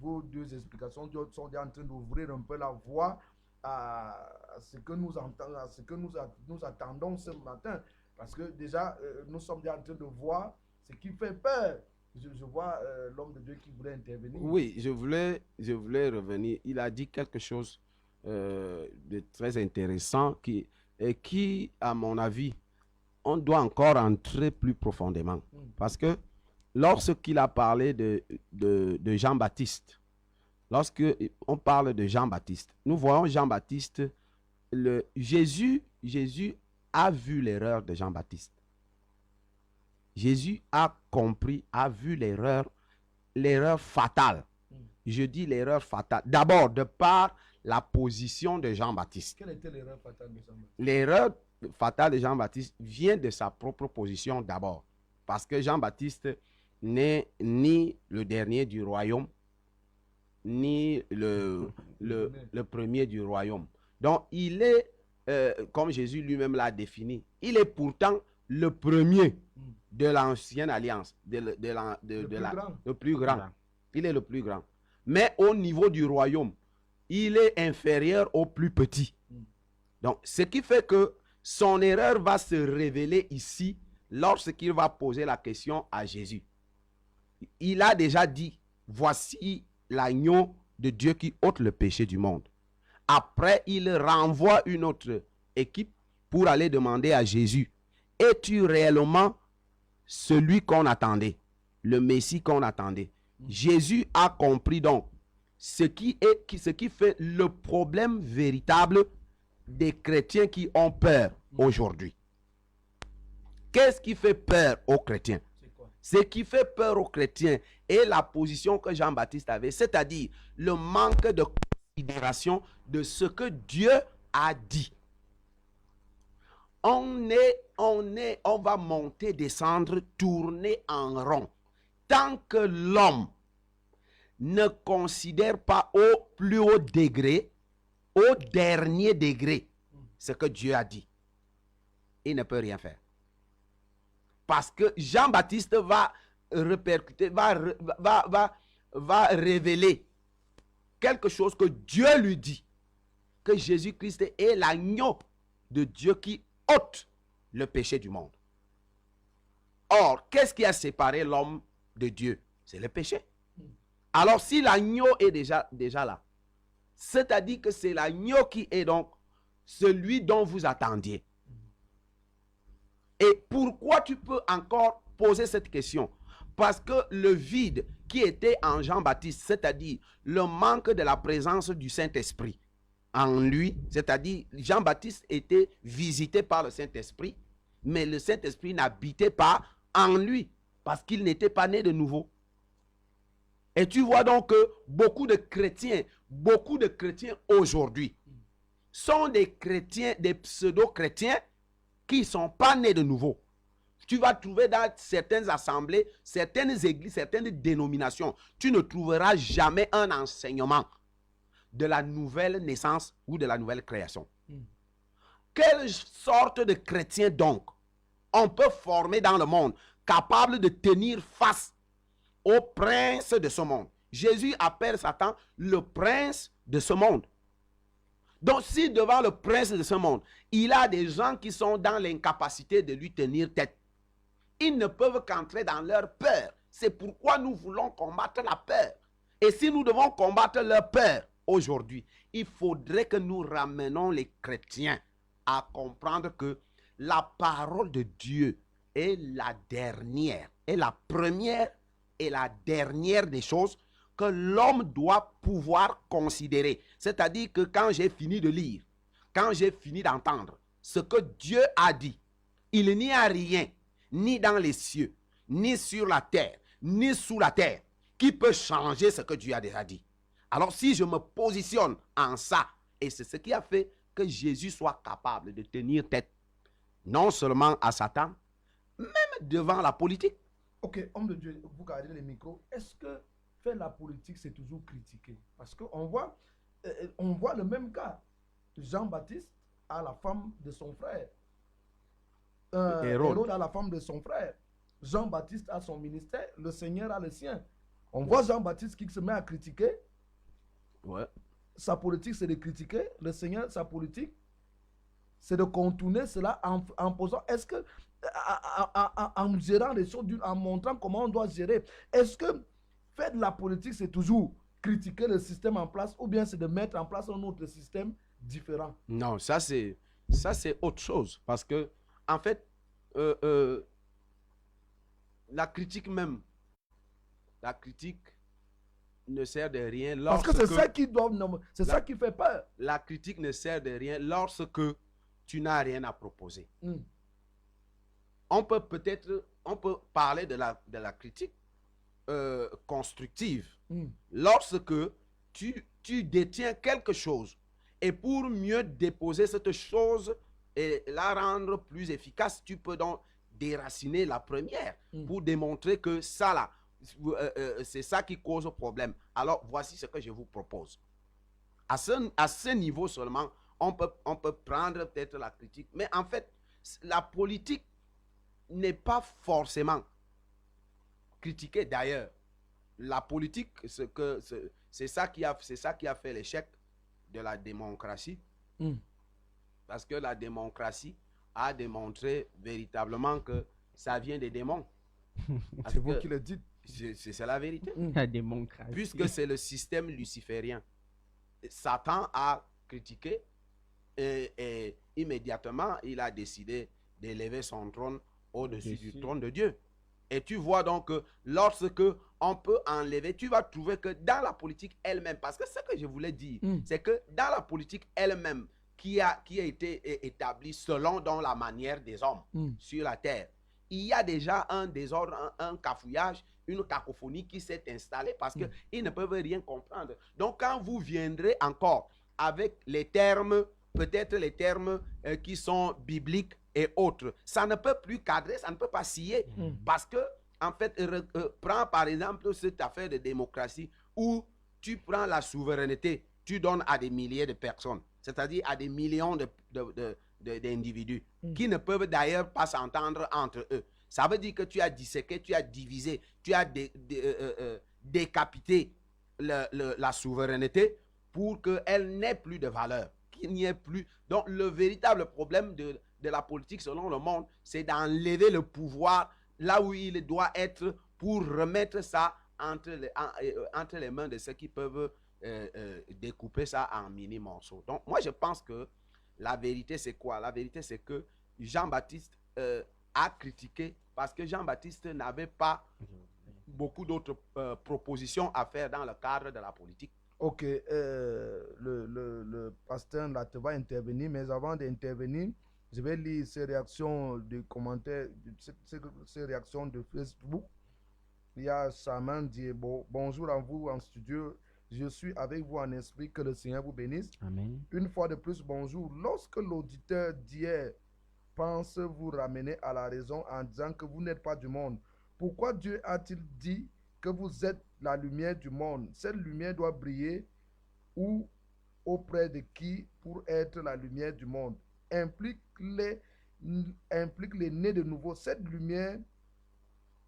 vos deux explications sont en train d'ouvrir un peu la voie à ce que nous attendons ce matin. Parce que déjà, nous sommes en train de voir ce qui fait peur. Je vois l'homme de Dieu qui voulait intervenir. Oui, je voulais revenir. Il a dit quelque chose de très intéressant qui, à mon avis, on doit encore entrer plus profondément. Parce que lorsqu'il a parlé de Jean-Baptiste, lorsqu'on parle de Jean-Baptiste, nous voyons Jean-Baptiste, Jésus a vu l'erreur de Jean-Baptiste. Jésus a compris, a vu l'erreur fatale. Je dis l'erreur fatale. D'abord, de par la position de Jean-Baptiste. Quelle était l'erreur fatale de Jean-Baptiste? L'erreur fatale de Jean-Baptiste vient de sa propre position d'abord. Parce que Jean-Baptiste n'est ni le dernier du royaume, ni le premier du royaume. Donc, il est, comme Jésus lui-même l'a défini, il est pourtant le premier de l'ancienne alliance, le plus grand. Il est le plus grand. Mais au niveau du royaume, il est inférieur au plus petit. Donc, ce qui fait que son erreur va se révéler ici lorsqu'il va poser la question à Jésus. Il a déjà dit, voici l'agneau de Dieu qui ôte le péché du monde. Après, il renvoie une autre équipe pour aller demander à Jésus, es-tu réellement celui qu'on attendait, le Messie qu'on attendait? Jésus a compris donc ce qui fait le problème véritable des chrétiens qui ont peur aujourd'hui. Qu'est-ce qui fait peur aux chrétiens? Ce qui fait peur aux chrétiens est la position que Jean-Baptiste avait, c'est-à-dire le manque de considération de ce que Dieu a dit. On va monter, descendre, tourner en rond. Tant que l'homme ne considère pas au plus haut degré, au dernier degré, ce que Dieu a dit, il ne peut rien faire. Parce que Jean-Baptiste va répercuter, va révéler quelque chose que Dieu lui dit, que Jésus-Christ est l'agneau de Dieu qui ôte le péché du monde. Or, qu'est-ce qui a séparé l'homme de Dieu? C'est le péché. Alors, si l'agneau est déjà là, c'est-à-dire que c'est l'agneau qui est donc celui dont vous attendiez. Et pourquoi tu peux encore poser cette question? Parce que le vide qui était en Jean-Baptiste, c'est-à-dire le manque de la présence du Saint-Esprit en lui, c'est-à-dire Jean-Baptiste était visité par le Saint-Esprit, mais le Saint-Esprit n'habitait pas en lui parce qu'il n'était pas né de nouveau. Et tu vois donc que beaucoup de chrétiens aujourd'hui sont des chrétiens, des pseudo-chrétiens qui ne sont pas nés de nouveau. Tu vas trouver dans certaines assemblées, certaines églises, certaines dénominations, tu ne trouveras jamais un enseignement de la nouvelle naissance ou de la nouvelle création. Quelle sorte de chrétien donc on peut former dans le monde capable de tenir face au prince de ce monde? Jésus appelle Satan le prince de ce monde. Donc si devant le prince de ce monde, il a des gens qui sont dans l'incapacité de lui tenir tête, ils ne peuvent qu'entrer dans leur peur. C'est pourquoi nous voulons combattre la peur. Et si nous devons combattre leur peur aujourd'hui, il faudrait que nous ramenions les chrétiens à comprendre que la parole de Dieu est la dernière, est la première et la dernière des choses que l'homme doit pouvoir considérer. C'est-à-dire que quand j'ai fini de lire, quand j'ai fini d'entendre ce que Dieu a dit, il n'y a rien, ni dans les cieux, ni sur la terre, ni sous la terre, qui peut changer ce que Dieu a déjà dit. Alors si je me positionne en ça, et c'est ce qui a fait que Jésus soit capable de tenir tête, non seulement à Satan, même devant la politique. Ok, homme de Dieu, vous gardez les micros. Est-ce que faire la politique, c'est toujours critiqué? Parce qu'on voit le même cas. Jean-Baptiste a la femme de son frère. Hérode a la femme de son frère. Jean-Baptiste a son ministère, le Seigneur a le sien. On voit Jean-Baptiste qui se met à critiquer. Ouais. Sa politique, c'est de critiquer. Le Seigneur, sa politique, c'est de contourner cela en posant. Est-ce que, en gérant les choses, en montrant comment on doit gérer, est-ce que faire de la politique, c'est toujours critiquer le système en place ou bien c'est de mettre en place un autre système différent? Non, ça c'est autre chose. Parce que, en fait, la critique même, la critique ne sert de rien. Parce que c'est ça qui doit, c'est ça qui fait peur. La critique ne sert de rien lorsque tu n'as rien à proposer. On peut parler de la critique constructive lorsque tu détiens quelque chose et pour mieux déposer cette chose et la rendre plus efficace, tu peux donc déraciner la première pour démontrer que ça là, c'est ça qui cause problème. Alors voici ce que je vous propose. À ce niveau seulement, on peut prendre peut-être la critique, mais en fait, la politique n'est pas forcément critiquée. D'ailleurs, la politique, c'est ça qui a fait l'échec de la démocratie. Parce que la démocratie a démontré véritablement que ça vient des démons. C'est vous qui le dites. C'est la vérité. La démocratie. Puisque c'est le système luciférien. Satan a critiqué et immédiatement, il a décidé d'élever son trône au-dessus du trône de Dieu. Et tu vois donc que lorsque on peut enlever, tu vas trouver que dans la politique elle-même, parce que ce que je voulais dire, c'est que dans la politique elle-même, qui a été établie selon dans la manière des hommes sur la terre, il y a déjà un désordre, un cafouillage une cacophonie qui s'est installée parce qu'ils ne peuvent rien comprendre. Donc, quand vous viendrez encore avec les termes, peut-être les termes qui sont bibliques et autres, ça ne peut plus cadrer, ça ne peut pas scier. Parce que, en fait, prends par exemple cette affaire de démocratie où tu prends la souveraineté, tu donnes à des milliers de personnes, c'est-à-dire à des millions d'individus qui ne peuvent d'ailleurs pas s'entendre entre eux. Ça veut dire que tu as disséqué, tu as divisé, tu as décapité la souveraineté pour qu'elle n'ait plus de valeur, qu'il n'y ait plus. Donc, le véritable problème de la politique selon le monde, c'est d'enlever le pouvoir là où il doit être pour remettre ça entre les mains de ceux qui peuvent découper ça en mini morceaux. Donc, moi, je pense que la vérité, c'est quoi? La vérité, c'est que Jean-Baptiste a critiqué parce que Jean-Baptiste n'avait pas beaucoup d'autres propositions à faire dans le cadre de la politique. Ok, le pasteur là te va intervenir, mais avant d'intervenir, je vais lire ces réactions de commentaires, ces réactions de Facebook. Il y a Saman Diebo. Bonjour à vous en studio. Je suis avec vous en esprit. Que le Seigneur vous bénisse. Amen. Une fois de plus, bonjour. Lorsque l'auditeur d'hier pense vous ramener à la raison en disant que vous n'êtes pas du monde, pourquoi Dieu a-t-il dit que vous êtes la lumière du monde? Cette lumière doit briller ou auprès de qui pour être la lumière du monde? Implique les nés de nouveau. Cette lumière,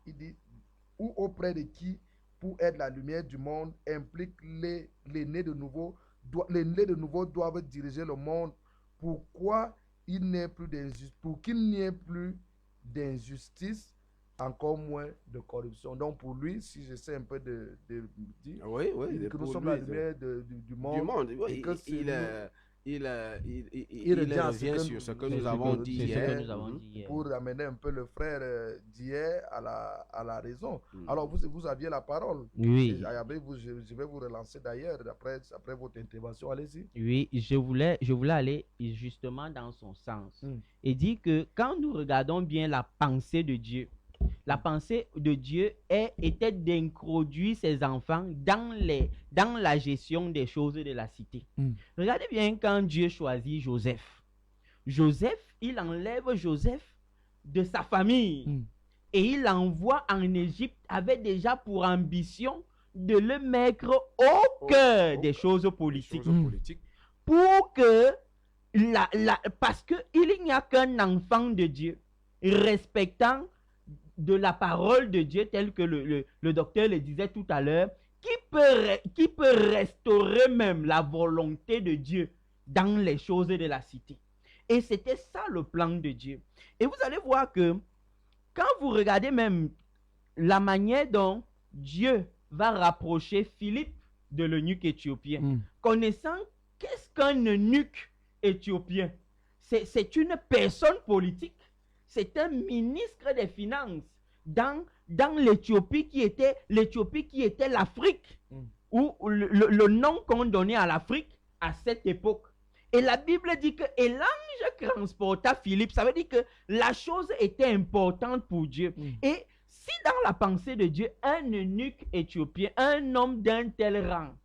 il dit, ou auprès de qui pour être la lumière du monde, implique les nés de nouveau. Les nés de nouveau doivent diriger le monde. Pourquoi il n'y ait plus d'injustice? Pour qu'il n'y ait plus d'injustice, encore moins de corruption. Donc pour lui, si j'essaie un peu de dire, oui, que nous sommes la lumière du monde. Du monde, oui. Et que Il revient revient sur ce que nous avons dit hier. Pour ramener un peu le frère d'hier à la raison. Alors, vous aviez la parole. Oui. Je vais vous relancer d'ailleurs après votre intervention. Allez-y. Oui, je voulais aller justement dans son sens. Et dit que quand nous regardons bien la pensée de Dieu, la pensée de Dieu était d'introduire ses enfants dans la gestion des choses de la cité. Regardez bien quand Dieu choisit Joseph. Il enlève Joseph de sa famille et il l'envoie en Égypte avec déjà pour ambition de le mettre au cœur des choses politiques. Pour que, parce qu'il n'y a qu'un enfant de Dieu respectant de la parole de Dieu, tel que le docteur le disait tout à l'heure, qui peut restaurer même la volonté de Dieu dans les choses de la cité. Et c'était ça le plan de Dieu. Et vous allez voir que quand vous regardez même la manière dont Dieu va rapprocher Philippe de l'eunuque éthiopien, connaissant qu'est-ce qu'un eunuque éthiopien, c'est une personne politique. C'est un ministre des Finances dans l'Éthiopie qui était l'Afrique, ou le nom qu'on donnait à l'Afrique à cette époque. Et la Bible dit que et l'ange transporta Philippe. Ça veut dire que la chose était importante pour Dieu. Et si dans la pensée de Dieu, un eunuque éthiopien, un homme d'un tel rang,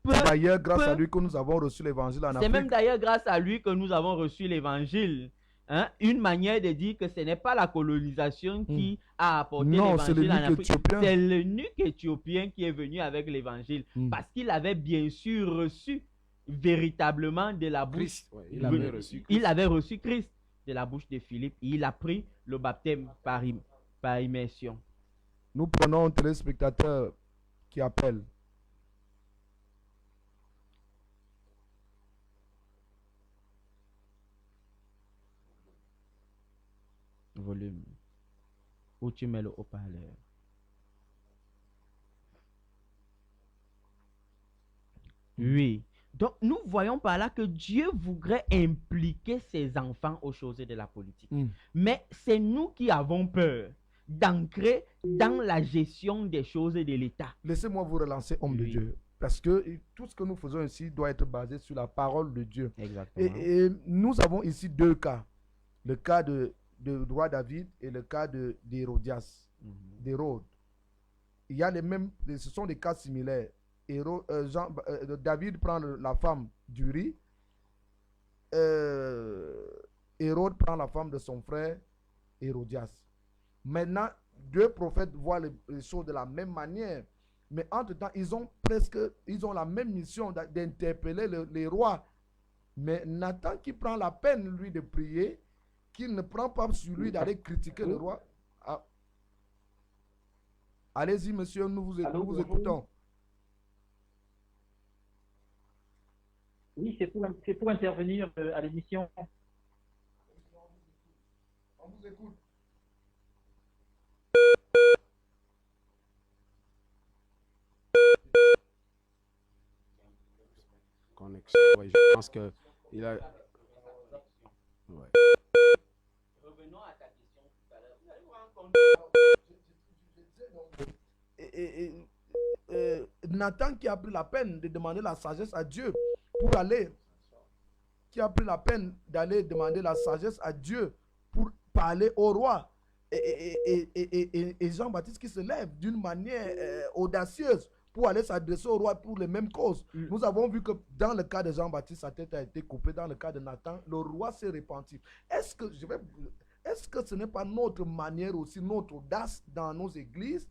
c'est d'ailleurs grâce à lui que nous avons reçu l'évangile en Afrique. C'est même d'ailleurs grâce à lui que nous avons reçu l'évangile. Hein? Une manière de dire que ce n'est pas la colonisation qui a apporté l'évangile en Afrique. C'est l'eunuque éthiopien qui est venu avec l'évangile. Parce qu'il avait bien sûr reçu véritablement de la bouche. Il avait reçu Christ de la bouche de Philippe. Et il a pris le baptême par immersion. Nous prenons un téléspectateur qui appelle. Volume. Où tu mets le haut-parleur. Oui. Donc, nous voyons par là que Dieu voudrait impliquer ses enfants aux choses de la politique. Mais c'est nous qui avons peur d'ancrer dans la gestion des choses de l'État. Laissez-moi vous relancer, homme de Dieu. Parce que tout ce que nous faisons ici doit être basé sur la parole de Dieu. Exactement. Et nous avons ici deux cas. Le cas de roi David et le cas d'Hérodias, d'Hérode. il y a ce sont des cas similaires. David prend la femme d'Uri. Hérode prend la femme de son frère Hérodias. Maintenant, deux prophètes voient les choses de la même manière. Mais entre-temps, ils ont la même mission d'interpeller les rois. Mais Nathan qui prend la peine, lui, de prier, qui ne prend pas sur lui d'aller critiquer le roi. Ah. Allez-y, monsieur, nous vous écoutons. Oui, c'est pour intervenir à l'émission. On vous écoute. Connexion, oui, je pense que il a. Ouais. Revenons à ta question tout à l'heure. Vous allez vous rendre compte. Nathan qui a pris la peine de demander la sagesse à Dieu pour aller, qui a pris la peine d'aller demander la sagesse à Dieu pour parler au roi. Et Jean-Baptiste qui se lève d'une manière audacieuse pour aller s'adresser au roi pour les mêmes causes. Nous avons vu que dans le cas de Jean-Baptiste, sa tête a été coupée. Dans le cas de Nathan, le roi s'est repenti. Est-ce que ce n'est pas notre manière aussi, notre audace dans nos églises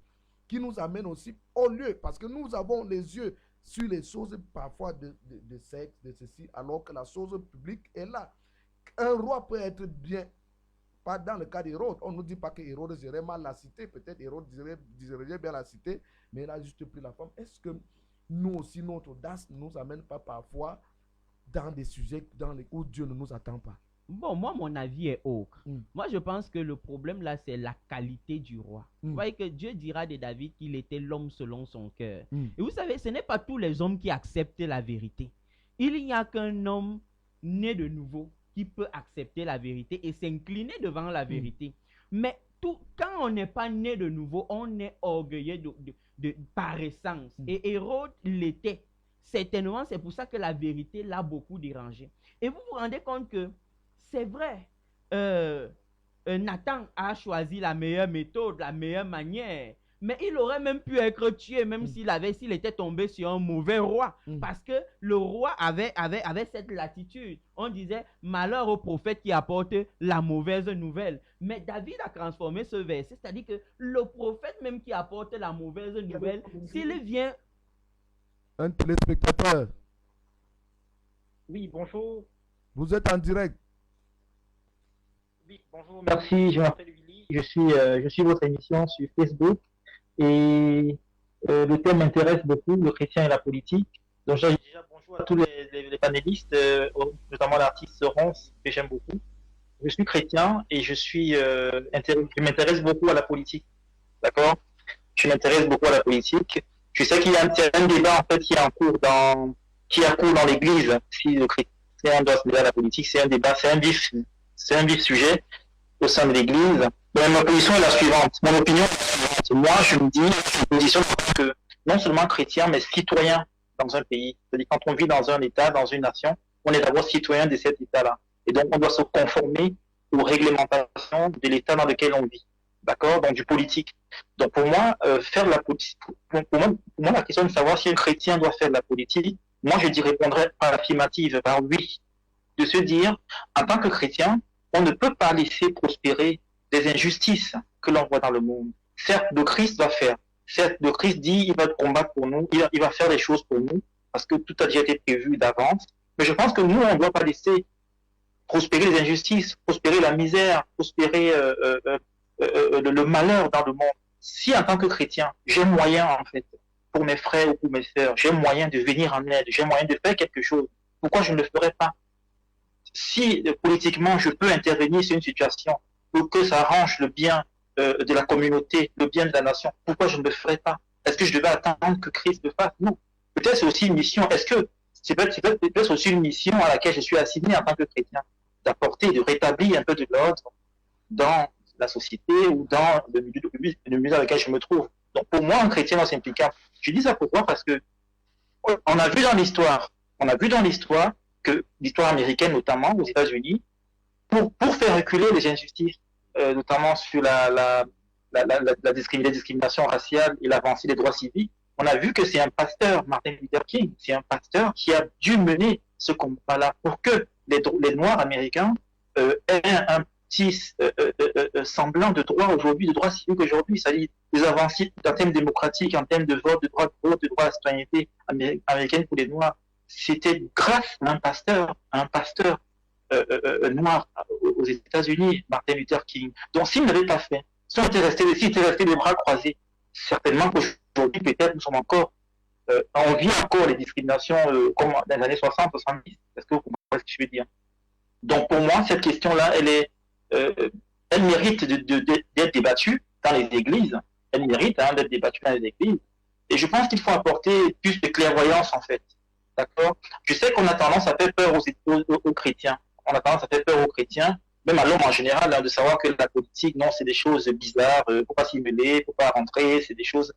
qui nous amène aussi au lieu? Parce que nous avons les yeux sur les choses parfois de sexe, de ceci, alors que la chose publique est là. Un roi peut être bien, pas dans le cas d'Hérode. On ne nous dit pas que Hérode dirait mal la cité. Peut-être Hérode dirait bien la cité, mais il n'a juste pris la femme. Est-ce que nous aussi, notre audace ne nous amène pas parfois dans des sujets où Dieu ne nous attend pas? Bon, moi, mon avis est autre. Moi, je pense que le problème là, c'est la qualité du roi. Vous voyez que Dieu dira de David qu'il était l'homme selon son cœur. Et vous savez, ce n'est pas tous les hommes qui acceptent la vérité. Il n'y a qu'un homme né de nouveau qui peut accepter la vérité et s'incliner devant la vérité. Mais quand on n'est pas né de nouveau, on est orgueilleux par essence. Et Hérode l'était. Certainement, c'est pour ça que la vérité l'a beaucoup dérangé. Et vous vous rendez compte que c'est vrai, Nathan a choisi la meilleure méthode, la meilleure manière. Mais il aurait même pu être tué, même s'il était tombé sur un mauvais roi. Parce que le roi avait cette latitude. On disait, malheur au prophète qui apporte la mauvaise nouvelle. Mais David a transformé ce verset, c'est-à-dire que le prophète même qui apporte la mauvaise nouvelle, s'il vient... Un téléspectateur. Oui, bonjour. Vous êtes en direct. Oui, bonjour, merci, je m'appelle Willy. Je suis votre émission sur Facebook. Et le thème m'intéresse beaucoup, le chrétien et la politique. Donc, je dis déjà bonjour à tous les panélistes, notamment l'artiste Ronce, que j'aime beaucoup. Je suis chrétien et je m'intéresse beaucoup à la politique. D'accord? Je m'intéresse beaucoup à la politique. Je sais qu'il y a un débat, en fait, qui est en cours dans l'église. Si le chrétien doit se mêler à la politique, c'est un débat, c'est un vif sujet au sein de l'église. Mais ma position est la suivante. Mon opinion est la suivante. Moi, je me dis, je me positionne que non seulement chrétien, mais citoyen dans un pays. C'est-à-dire, quand on vit dans un État, dans une nation, on est d'abord citoyen de cet État-là. Et donc, on doit se conformer aux réglementations de l'État dans lequel on vit. D'accord? Donc, du politique. Donc, pour moi, faire de la politique, pour moi, la question de savoir si un chrétien doit faire de la politique, moi, je répondrais par l'affirmative, par oui. De se dire, en tant que chrétien, on ne peut pas laisser prospérer des injustices que l'on voit dans le monde. Certes, le Christ va faire. Certes, le Christ dit, il va combattre pour nous, il va faire des choses pour nous, parce que tout a déjà été prévu d'avance. Mais je pense que nous, on ne doit pas laisser prospérer les injustices, prospérer la misère, prospérer le malheur dans le monde. Si, en tant que chrétien, j'ai moyen, en fait, pour mes frères ou pour mes sœurs, j'ai moyen de venir en aide, j'ai moyen de faire quelque chose, pourquoi je ne le ferais pas? Si politiquement je peux intervenir sur une situation pour que ça arrange le bien de la communauté, le bien de la nation, pourquoi je ne le ferai pas? Est-ce que je devais attendre que Christ le fasse? Non. Peut-être c'est aussi une mission. Est-ce que c'est peut-être aussi une mission à laquelle je suis assigné en tant que chrétien, d'apporter, de rétablir un peu de l'ordre dans la société ou dans le milieu dans lequel je me trouve. Donc pour moi, un chrétien doit s'impliquer. Je dis ça pourquoi? Parce que on a vu dans l'histoire que l'histoire américaine, notamment aux États-Unis, pour faire reculer les injustices, notamment sur la la discrimination raciale et l'avancée des droits civiques, on a vu que c'est un pasteur, Martin Luther King, c'est un pasteur qui a dû mener ce combat-là pour que les Noirs américains aient un petit semblant de droit aujourd'hui, de droit civique aujourd'hui, c'est-à-dire des avancées en termes démocratiques, en termes de vote, de droit de vote, de droit à la citoyenneté américaine pour les Noirs. C'était grâce à un pasteur noir aux États-Unis, Martin Luther King. Donc s'il n'avait pas fait, s'il était resté les bras croisés, certainement qu'aujourd'hui, peut-être, nous sommes encore, on vit encore les discriminations comme dans les années 60, 70. Est-ce que vous comprenez ce que je veux dire? Donc pour moi, cette question-là, elle mérite d'être débattue dans les églises. Elle mérite d'être débattue dans les églises. Et je pense qu'il faut apporter plus de clairvoyance, en fait. D'accord? Je sais qu'on a tendance à faire peur aux chrétiens. On a tendance à faire peur aux chrétiens, même à l'homme en général, de savoir que la politique, non, c'est des choses bizarres, il ne faut pas s'y mêler, il ne faut pas rentrer, c'est des choses...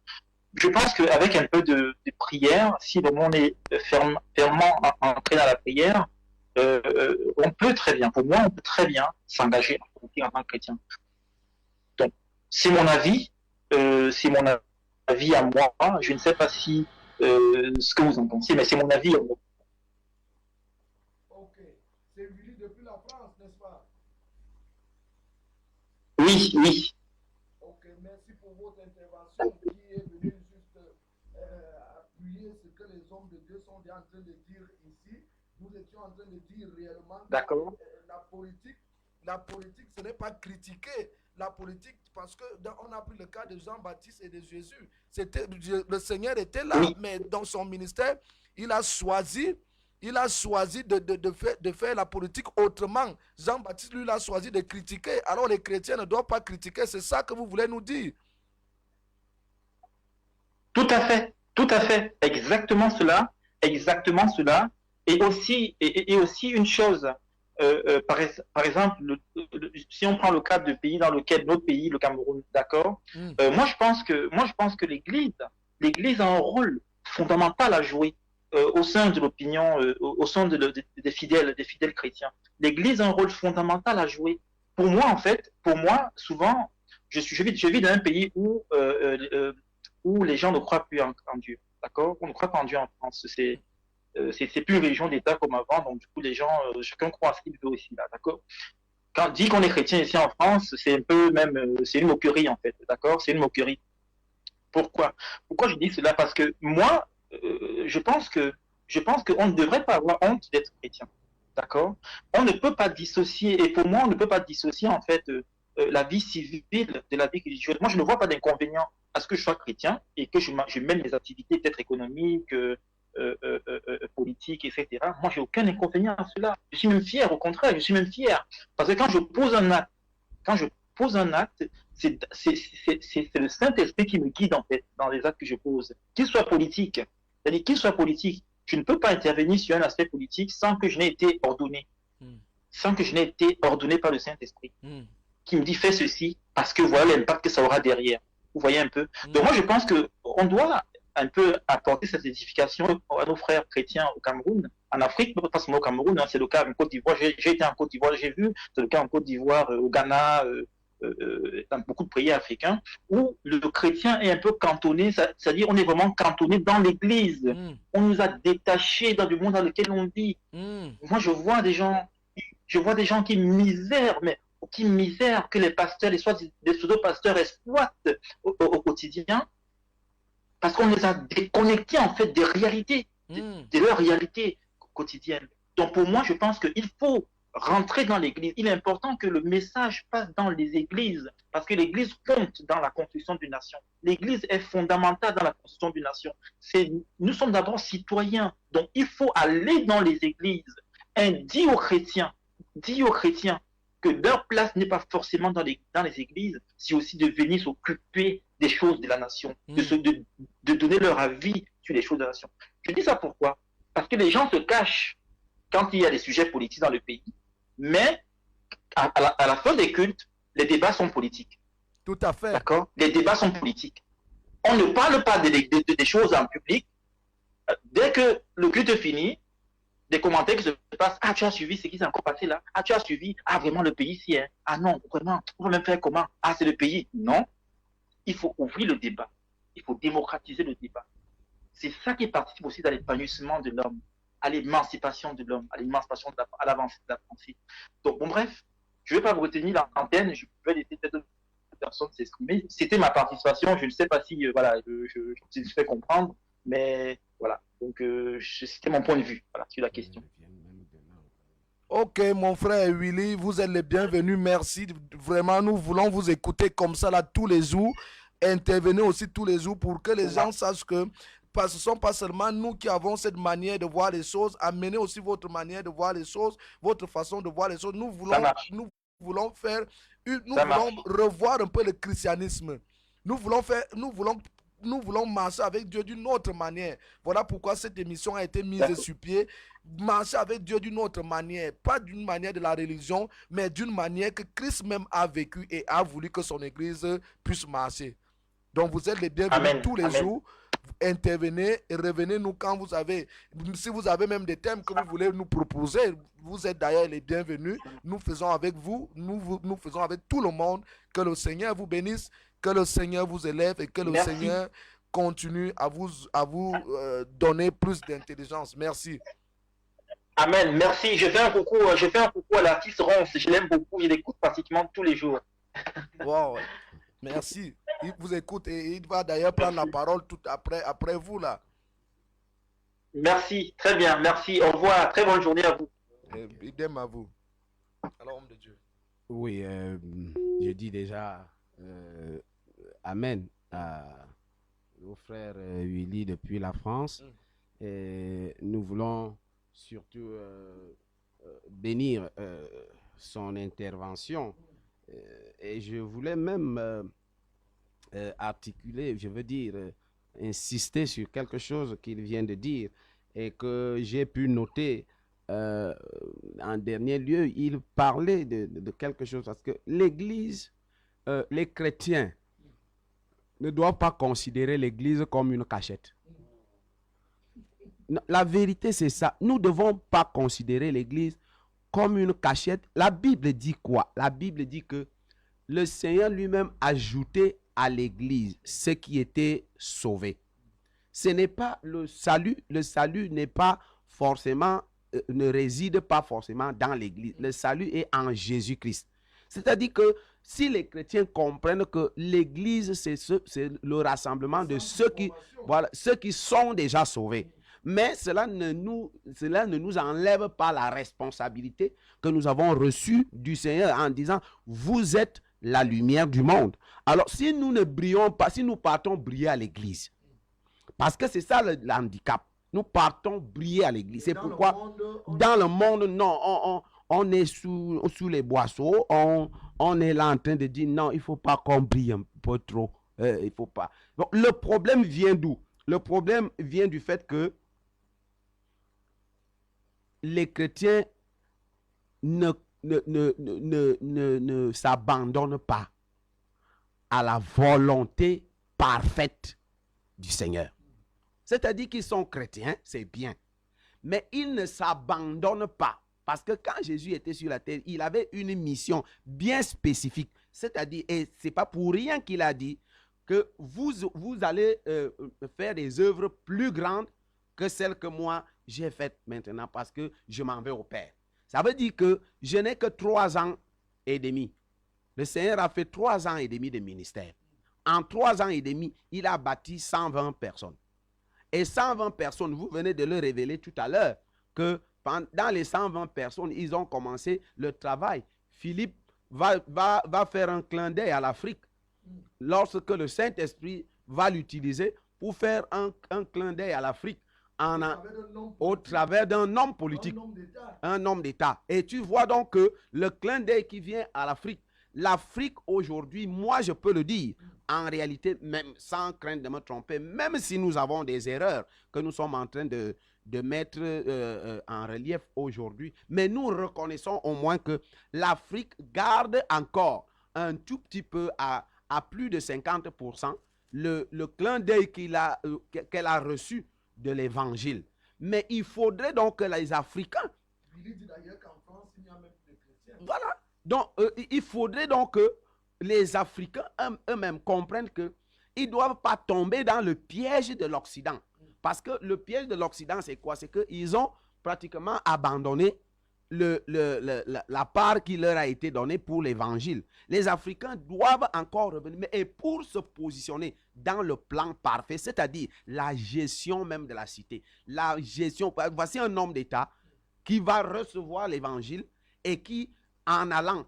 Je pense qu'avec un peu de prière, si vraiment on est fermement entré dans la prière, on peut très bien, pour moi, on peut très bien s'engager en politique en tant que chrétien. Donc, c'est mon avis à moi. Je ne sais pas si ce que vous en pensez, mais c'est mon avis à moi. Ok. C'est Willy depuis la France, n'est-ce pas? Oui, oui. Ok, merci pour votre intervention qui est venue juste appuyer ce que les hommes de Dieu sont en train de dire ici. Nous étions en train de dire réellement que la politique, ce n'est pas critiquer la politique parce que on a pris le cas de Jean-Baptiste et de Jésus. Le Seigneur était là, mais dans son ministère, il a choisi de faire la politique autrement. Jean-Baptiste, lui, il a choisi de critiquer. Alors les chrétiens ne doivent pas critiquer. C'est ça que vous voulez nous dire? Tout à fait. Exactement cela. Et aussi une chose, par exemple, si on prend le cas de pays dans lequel notre pays, le Cameroun, d'accord, moi je pense que l'Église a un rôle fondamental à jouer au sein de l'opinion, au sein des fidèles chrétiens. L'Église a un rôle fondamental à jouer. Pour moi, souvent, je vis dans un pays où les gens ne croient plus en Dieu, d'accord? On ne croit pas en Dieu en France. C'est plus une religion d'État comme avant, donc du coup les gens, chacun croit à ce qu'il veut aussi là, d'accord? Quand on dit qu'on est chrétien ici en France, c'est un peu même, c'est une moquerie en fait, d'accord? C'est une moquerie. Pourquoi je dis cela? Parce que moi, je pense qu'on ne devrait pas avoir honte d'être chrétien, d'accord? On ne peut pas dissocier, et pour moi, on ne peut pas dissocier en fait la vie civile de la vie religieuse. Moi, je ne vois pas d'inconvénient à ce que je sois chrétien et que je mène mes activités peut-être économiques, politique, etc. Moi, j'ai aucun inconvénient à cela. Je suis même fier, au contraire, je suis même fier. Parce que quand je pose un acte, c'est le Saint-Esprit qui me guide, en fait, dans les actes que je pose. Qu'il soit politique, c'est-à-dire qu'il soit politique, je ne peux pas intervenir sur un aspect politique sans que je n'ai été ordonné. Sans que je n'ai été ordonné par le Saint-Esprit. Qui me dit, fais ceci, parce que voilà l'impact que ça aura derrière. Vous voyez un peu? Donc moi, je pense qu'on doit un peu apporter cette édification à nos frères chrétiens au Cameroun, en Afrique, pas seulement au Cameroun, hein, c'est le cas en Côte d'Ivoire, j'ai été en Côte d'Ivoire, j'ai vu, c'est le cas en Côte d'Ivoire, au Ghana, dans beaucoup de pays africains, où le chrétien est un peu cantonné, c'est-à-dire on est vraiment cantonné dans l'église, on nous a détachés dans le monde dans lequel on vit. Moi je vois des gens qui misèrent, que les pasteurs, les pseudo-pasteurs exploitent au quotidien, parce qu'on les a déconnectés en fait des réalités, de leur réalité quotidienne. Donc pour moi, je pense qu'il faut rentrer dans l'église. Il est important que le message passe dans les églises, parce que l'église compte dans la construction d'une nation. L'église est fondamentale dans la construction d'une nation. Nous sommes d'abord citoyens, donc il faut aller dans les églises. Dis aux chrétiens que leur place n'est pas forcément dans les églises, c'est aussi de venir s'occuper des choses de la nation, de donner leur avis sur les choses de la nation. Je dis ça pourquoi? Parce que les gens se cachent quand il y a des sujets politiques dans le pays, mais à la fin des cultes, les débats sont politiques. Tout à fait. D'accord? Les débats sont politiques. On ne parle pas des choses en public. Dès que le culte finit, des commentaires qui se passent. Ah, tu as suivi ce qui s'est encore passé là. Ah, tu as suivi. Ah, vraiment, le pays, si, hein. Ah non, vraiment. On va même faire comment? Ah, c'est le pays. Non. il faut ouvrir le débat. Il faut démocratiser le débat. C'est ça qui participe aussi dans l'épanouissement de l'homme, à l'émancipation de l'homme, à l'émancipation, à l'avancée de la pensée. Donc, bon, bref, je ne vais pas vous retenir l'antenne, je vais laisser d'autres personnes s'exprimer. C'était ma participation, je ne sais pas si, voilà, je me suis fait comprendre, mais voilà. Donc, c'était mon point de vue, voilà, sur la question. Ok, mon frère Willy, vous êtes les bienvenus. Merci. Vraiment, nous voulons vous écouter comme ça là tous les jours. Intervenez aussi tous les jours pour que les gens sachent que ce ne sont pas seulement nous qui avons cette manière de voir les choses. Amenez aussi votre manière de voir les choses, votre façon de voir les choses. Nous voulons revoir un peu le christianisme. Nous voulons marcher avec Dieu d'une autre manière. Voilà pourquoi cette émission a été mise sur pied. Marcher avec Dieu d'une autre manière. Pas d'une manière de la religion, mais d'une manière que Christ même a vécu et a voulu que son église puisse marcher. Donc vous êtes les bienvenus tous les jours. Intervenez et revenez-nous quand vous avez, si vous avez même des thèmes que vous voulez nous proposer, vous êtes d'ailleurs les bienvenus. Nous faisons avec vous, nous faisons avec tout le monde. Que le Seigneur vous bénisse, que le Seigneur vous élève et que le Seigneur continue à vous donner plus d'intelligence. Merci. Amen, merci. Je fais un coucou à l'artiste Ronce. Je l'aime beaucoup, je l'écoute pratiquement tous les jours. Wow, merci. Il vous écoute et il va d'ailleurs prendre la parole tout après vous là. Merci, très bien, merci. Au revoir, très bonne journée à vous. Idem à vous. Alors, homme de Dieu. Oui, je dis déjà Amen à nos frères Willy depuis la France. Et nous voulons surtout bénir son intervention. Et je voulais même articuler, je veux dire, insister sur quelque chose qu'il vient de dire et que j'ai pu noter en dernier lieu. Il parlait de quelque chose parce que l'Église, les chrétiens ne doivent pas considérer l'Église comme une cachette. La vérité, c'est ça. Nous ne devons pas considérer l'Église comme une cachette. La Bible dit quoi? La Bible dit que le Seigneur lui-même a ajouté à l'Église ceux qui étaient sauvés. Ce n'est pas le salut n'est pas forcément, ne réside pas forcément dans l'Église. Le salut est en Jésus-Christ. C'est-à-dire que si les chrétiens comprennent que l'Église, c'est le rassemblement de ceux qui sont déjà sauvés. Mais cela ne nous enlève pas la responsabilité que nous avons reçue du Seigneur en disant, vous êtes la lumière du monde. Alors, si nous ne brillons pas, si nous partons briller à l'église, parce que c'est ça le handicap, nous partons briller à l'église. C'est pourquoi dans le monde, non, on est sous les boisseaux, on est là en train de dire non, il ne faut pas qu'on brille un peu trop. Il faut pas. Donc, le problème vient d'où? Le problème vient du fait que les chrétiens ne s'abandonnent pas à la volonté parfaite du Seigneur. C'est-à-dire qu'ils sont chrétiens, c'est bien, mais ils ne s'abandonnent pas. Parce que quand Jésus était sur la terre, il avait une mission bien spécifique. C'est-à-dire, et ce n'est pas pour rien qu'il a dit que vous allez faire des œuvres plus grandes que celles que moi j'ai faites maintenant parce que je m'en vais au Père. Ça veut dire que je n'ai que 3 ans et demi. Le Seigneur a fait 3 ans et demi de ministère. En 3 ans et demi, il a bâti 120 personnes. Et 120 personnes, vous venez de le révéler tout à l'heure, que dans les 120 personnes, ils ont commencé le travail. Philippe va faire un clin d'œil à l'Afrique lorsque le Saint-Esprit va l'utiliser pour faire un clin d'œil à l'Afrique. Au travers d'un homme politique, un homme d'État. Et tu vois donc que le clin d'œil qui vient à l'Afrique aujourd'hui, moi je peux le dire, en réalité, même sans crainte de me tromper, même si nous avons des erreurs que nous sommes en train de mettre en relief aujourd'hui, mais nous reconnaissons au moins que l'Afrique garde encore un tout petit peu à plus de 50% le clin d'œil qu'elle a reçu de l'évangile. Mais il faudrait donc que les Africains, voilà, donc il faudrait donc que les Africains eux-mêmes comprennent que Ils ne doivent pas tomber dans le piège de l'Occident. Parce que le piège de l'Occident, c'est quoi? C'est qu'ils ont pratiquement abandonné la part qui leur a été donnée pour l'évangile. Les Africains doivent encore revenir, et pour se positionner dans le plan parfait, c'est-à-dire la gestion même de la cité. La gestion, voici un homme d'État qui va recevoir l'évangile et qui, en allant,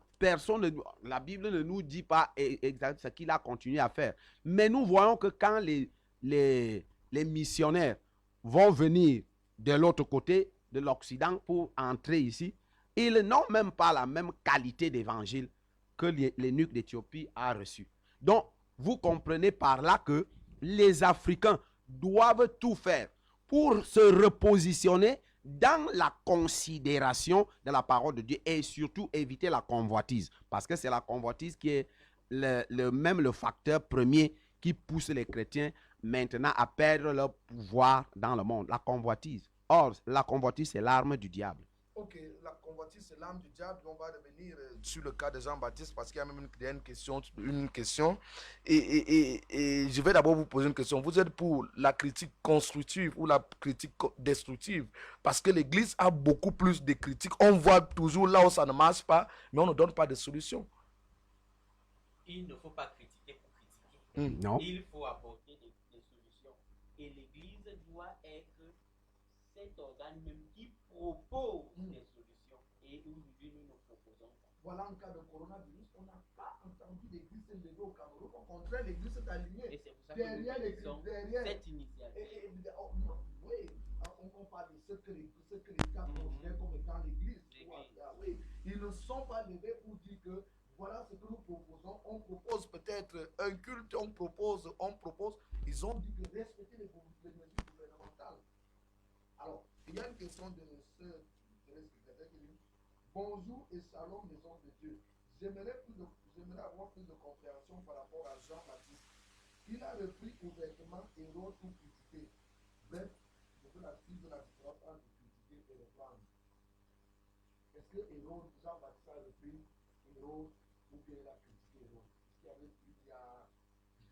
la Bible ne nous dit pas exactement ce qu'il a continué à faire. Mais nous voyons que quand les missionnaires vont venir de l'autre côté de l'Occident pour entrer ici, ils n'ont même pas la même qualité d'évangile que l'eunuque d'Éthiopie a reçu. Donc, vous comprenez par là que les Africains doivent tout faire pour se repositionner dans la considération de la parole de Dieu et surtout éviter la convoitise. Parce que c'est la convoitise qui est même le facteur premier qui pousse les chrétiens maintenant à perdre leur pouvoir dans le monde. La convoitise. Or, la convoitise, c'est l'arme du diable. Ok, la convoitise, c'est l'arme du diable. On va revenir sur le cas de Jean-Baptiste parce qu'il y a même une question. Et je vais d'abord vous poser une question. Vous êtes pour la critique constructive ou la critique destructive? Parce que l'Église a beaucoup plus de critiques. On voit toujours là où ça ne marche pas, mais on ne donne pas de solution. Il ne faut pas critiquer pour critiquer. Non. Il faut apporter des solutions. Et l'Église doit être cet organe même qui propose des solutions. Et aujourd'hui, nous ne proposons pas. Voilà, en cas de coronavirus, on n'a pas entendu l'Église se lever au Cameroun. Au contraire, l'Église s'est alignée. Et c'est pour ça que nous utilisons cette initiative. Oui, on parle de ce que l'État considère comme étant l'Église. Oui, ils ne sont pas levés pour dire que voilà ce que nous proposons. On propose peut-être un culte, on propose. Ils ont dit que respecter les mesures gouvernementales. Alors, il y a une question de ce téléspectateur qui dit bonjour et shalom maison de Dieu. J'aimerais avoir plus de compréhension par rapport à Jean-Baptiste. Il a repris ouvertement Hérode pour critiquer. Bref, je veux la différence entre critiquer et reprendre. Est-ce que Jean-Baptiste a repris Hérode ou bien il a critiqué Hérode?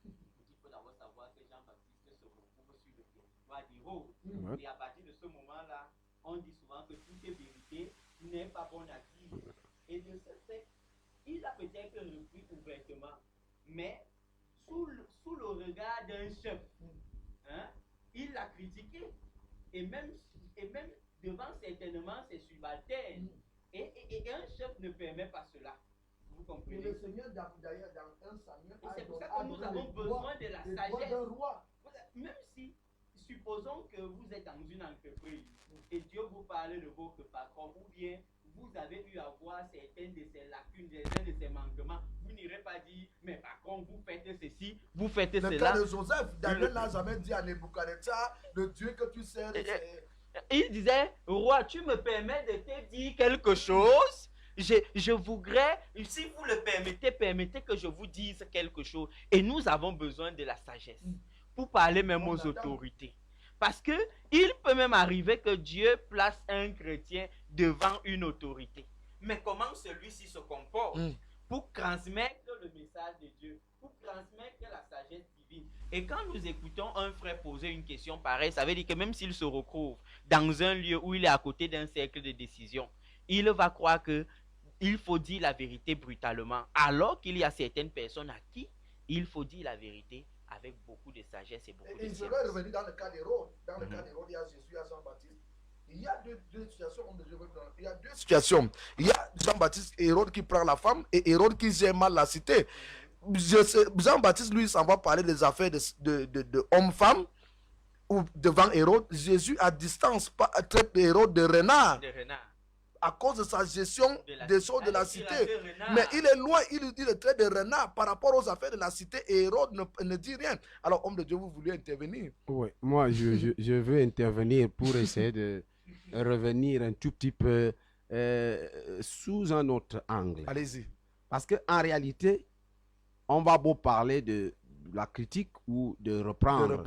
Il faut d'abord savoir que Jean-Baptiste se retrouve sur le territoire d'Hérode. Et à partir de ce moment-là, on dit souvent que toute vérité n'est pas bonne à dire. Et de ce fait, il a peut-être repris ouvertement, mais sous le regard d'un chef, il l'a critiqué. Et même devant certainement ses subalternes. Et un chef ne permet pas cela. Vous comprenez? Et le Seigneur, d'ailleurs, dans 1 Samuel, c'est pour ça que nous avons besoin de la sagesse. Même si, supposons que vous êtes dans une entreprise et Dieu vous parle de votre patron, ou bien vous avez eu à voir certaines de ses lacunes, certains de ses manquements, vous n'irez pas dire, mais patron, vous faites ceci, vous faites cela. Le cas de Joseph, Daniel n'a jamais dit à Nebuchadnezzar, le Dieu que tu sers. Il disait, roi, tu me permets de te dire quelque chose? Je voudrais, si vous le permettez, permettez que je vous dise quelque chose. Et nous avons besoin de la sagesse pour parler même aux autorités. Parce que il peut même arriver que Dieu place un chrétien devant une autorité. Mais comment celui-ci se comporte pour transmettre le message de Dieu, pour transmettre la sagesse divine? Et quand nous écoutons un frère poser une question pareille, ça veut dire que même s'il se retrouve dans un lieu où il est à côté d'un cercle de décision, il va croire que il faut dire la vérité brutalement, alors qu'il y a certaines personnes à qui il faut dire la vérité avec beaucoup de sagesse et beaucoup de service. Et je vais revenir dans le cas d'Hérode. Dans le cas d'Hérode, il y a Jésus, il y a Jean-Baptiste. Il y a deux situations. Il y a deux situations. Il y a Jean-Baptiste et Hérode qui prend la femme et Hérode qui gère mal la cité. Jean-Baptiste, lui, s'en va parler des affaires de hommes-femmes devant Hérode. Jésus, à distance, traite Hérode de renard. À cause de sa gestion des choses de la cité. Mais il est loin, il le traite de renard par rapport aux affaires de la cité et Hérode ne dit rien. Alors, homme de Dieu, vous voulez intervenir? Oui, moi, je veux intervenir pour essayer de revenir un tout petit peu sous un autre angle. Allez-y. Parce qu'en réalité, on va beau parler de la critique ou de reprendre.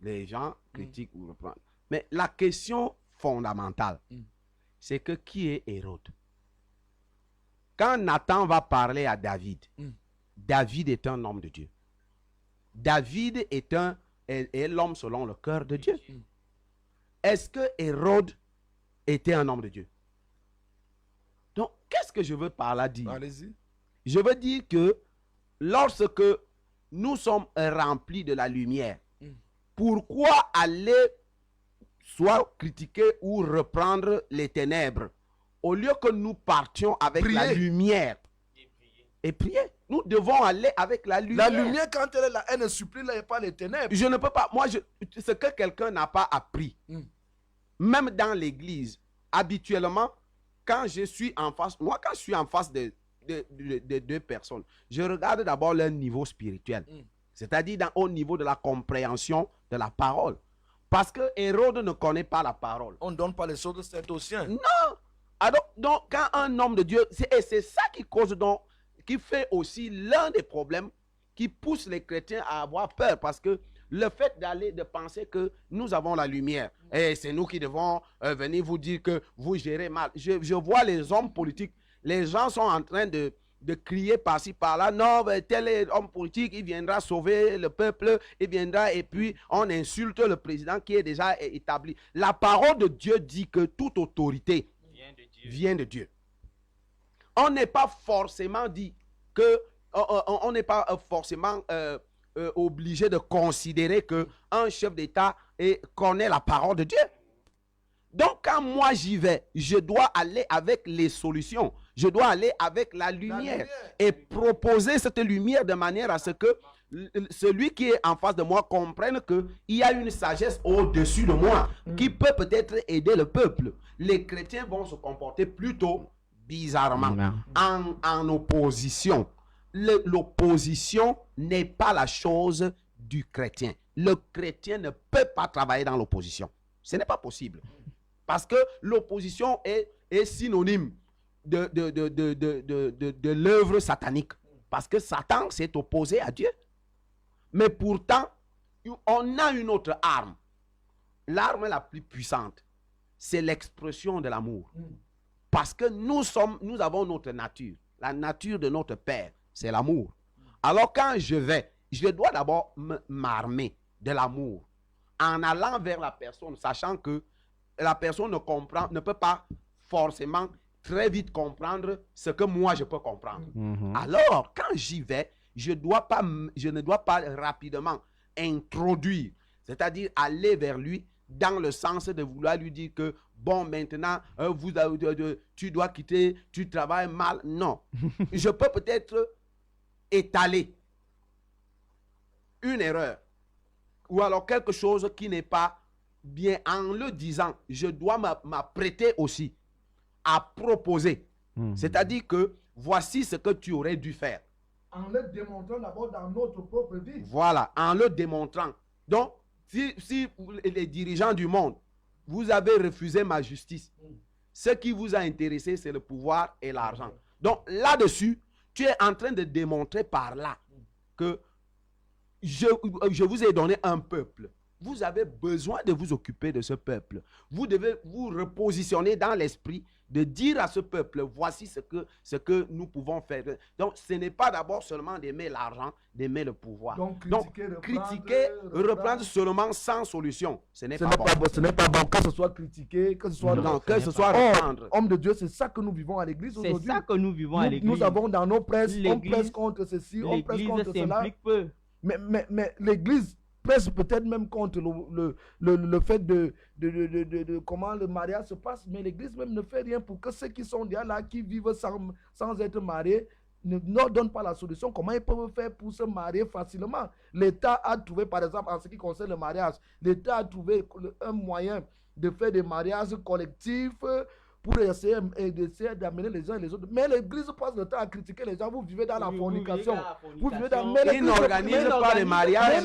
Les gens critiquent ou reprendre. Mais la question fondamentale, c'est que qui est Hérode? Quand Nathan va parler à David, David est un homme de Dieu. David est l'homme selon le cœur de Dieu. Est-ce que Hérode était un homme de Dieu? Donc, qu'est-ce que je veux par là dire? Allez-y. Je veux dire que lorsque nous sommes remplis de la lumière, pourquoi aller soit critiquer ou reprendre les ténèbres au lieu que nous partions avec la lumière et prier? Nous devons aller avec la lumière. La lumière, quand elle est là, elle ne supplie là, et pas les ténèbres. Je ne peux pas. Moi, ce que quelqu'un n'a pas appris, même dans l'église, habituellement, quand je suis en face, moi, quand je suis en face de deux personnes, je regarde d'abord leur niveau spirituel. C'est-à-dire au niveau de la compréhension de la parole. Parce que Hérode ne connaît pas la parole. On ne donne pas les choses de Saint aux siens. Non. Alors, donc, quand un homme de Dieu, et c'est ça qui cause donc, qui fait aussi l'un des problèmes qui pousse les chrétiens à avoir peur. Parce que le fait de penser que nous avons la lumière, et c'est nous qui devons venir vous dire que vous gérez mal. Je vois les hommes politiques, les gens sont en train de crier par-ci, par-là. Non, tel est homme politique, il viendra sauver le peuple, il viendra et puis on insulte le président qui est déjà établi. La parole de Dieu dit que toute autorité vient de Dieu. On n'est pas forcément dit que, on n'est pas forcément obligé de considérer qu'un chef d'État connaît la parole de Dieu. Donc, quand moi j'y vais, je dois aller avec les solutions. Je dois aller avec la lumière et proposer cette lumière de manière à ce que celui qui est en face de moi comprenne qu'il y a une sagesse au-dessus de moi qui peut peut-être aider le peuple. Les chrétiens vont se comporter plutôt bizarrement, en opposition. L'opposition n'est pas la chose du chrétien. Le chrétien ne peut pas travailler dans l'opposition. Ce n'est pas possible. Parce que l'opposition est synonyme de l'œuvre satanique. Parce que Satan s'est opposé à Dieu. Mais pourtant, on a une autre arme. L'arme la plus puissante, c'est l'expression de l'amour. Parce que nous avons notre nature. La nature de notre Père, c'est l'amour. Alors quand je dois d'abord m'armer de l'amour. En allant vers la personne, sachant que la personne ne peut pas forcément très vite comprendre ce que moi je peux comprendre. Alors, quand j'y vais, je ne dois pas rapidement introduire, c'est-à-dire aller vers lui dans le sens de vouloir lui dire que, bon, maintenant, tu dois quitter, tu travailles mal. Non. Je peux peut-être étaler une erreur ou alors quelque chose qui n'est pas bien en le disant. Je dois m'apprêter aussi à proposer. C'est-à-dire que voici ce que tu aurais dû faire. En le démontrant d'abord dans notre propre vie. Voilà, en le démontrant. Donc, si les dirigeants du monde, vous avez refusé ma justice, ce qui vous a intéressé, c'est le pouvoir et l'argent. Donc, là-dessus, tu es en train de démontrer par là que je vous ai donné un peuple. Vous avez besoin de vous occuper de ce peuple. Vous devez vous repositionner dans l'esprit de dire à ce peuple, voici ce que nous pouvons faire. Donc, ce n'est pas d'abord seulement d'aimer l'argent, d'aimer le pouvoir. Donc, critiquer, reprendre seulement sans solution, ce n'est pas bon. Ce n'est pas bon, que ce soit critiquer, que ce soit... Non, que ce soit reprendre. Homme de Dieu, c'est ça que nous vivons à l'église aujourd'hui. C'est ça que nous vivons à l'église. Nous avons dans nos presses, on presse contre ceci, on presse contre cela. Peu. Mais l'église presse peut-être même contre le fait de comment le mariage se passe, mais l'église même ne fait rien pour que ceux qui sont déjà là, qui vivent sans être mariés, ne leur donnent pas la solution. Comment ils peuvent faire pour se marier facilement? L'État a trouvé, par exemple, en ce qui concerne le mariage, l'État a trouvé un moyen de faire des mariages collectifs pour essayer d'amener les uns et les autres. Mais l'église passe le temps à critiquer les gens. Vous vivez dans la fornication. Vous vivez dans... Ils n'organisent pas les mariages.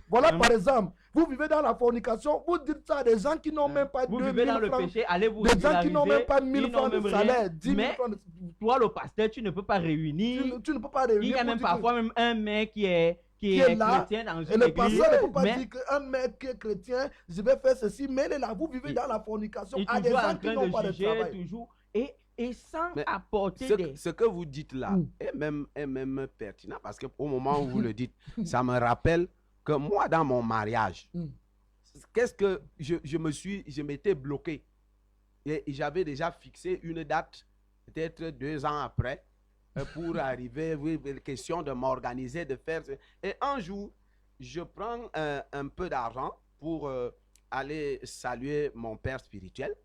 Voilà, par exemple, vous vivez dans la fornication, vous dites ça à des gens qui n'ont même pas 2 000 francs. Vous vivez dans le péché, allez vous des gens qui n'ont même pas 1 000 francs de salaire, 10 000 francs de... Toi, le pasteur, tu ne peux pas réunir. Tu ne peux pas réunir. Il y a même parfois même un mec qui est là, chrétien dans une église. Et le pasteur ne peut pas dire qu'un mec qui est chrétien, je vais faire ceci, mais il est là, vous vivez dans la fornication à des gens qui n'ont pas de travail. Toujours. Et et sans Mais apporter ce que vous dites là est même pertinent parce qu'au moment où vous le dites, ça me rappelle que moi, dans mon mariage, qu'est-ce que je m'étais bloqué et j'avais déjà fixé une date, peut-être 2 ans après, pour arriver, oui, question de m'organiser, de faire. Et un jour, je prends un peu d'argent pour aller saluer mon père spirituel,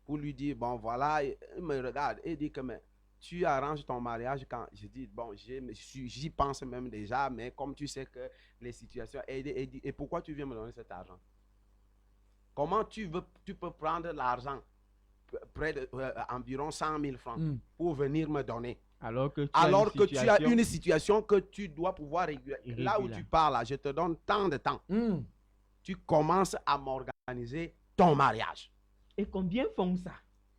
pour lui dire, bon, voilà, il me regarde et dit que, mais tu arranges ton mariage quand? Je dis, bon, j'y pense même déjà, mais comme tu sais que les situations, et pourquoi tu viens me donner cet argent? Comment tu peux prendre l'argent, près de environ 100 000 francs, pour venir me donner? Alors que tu as une situation que tu dois pouvoir réguler. Là où tu parles, là, je te donne tant de temps. Tu commences à m'organiser ton mariage. Et combien font ça?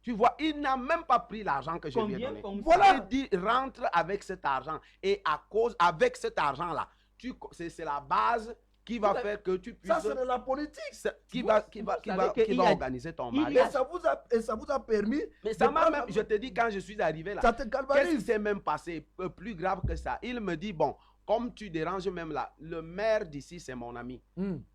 Tu vois, il n'a même pas pris l'argent que je lui ai donné. Voilà. Il dit, rentre avec cet argent. Et avec cet argent-là, c'est la base qui va faire que tu puisses... Ça, c'est de la politique. Qui va organiser ton mariage. Et ça vous a permis... Mais ça m'a même... Je te dis, quand je suis arrivé là, ça te galvanise. qu'est-ce qui s'est même passé? Plus grave que ça. Il me dit, bon, comme tu déranges même là, le maire d'ici, c'est mon ami.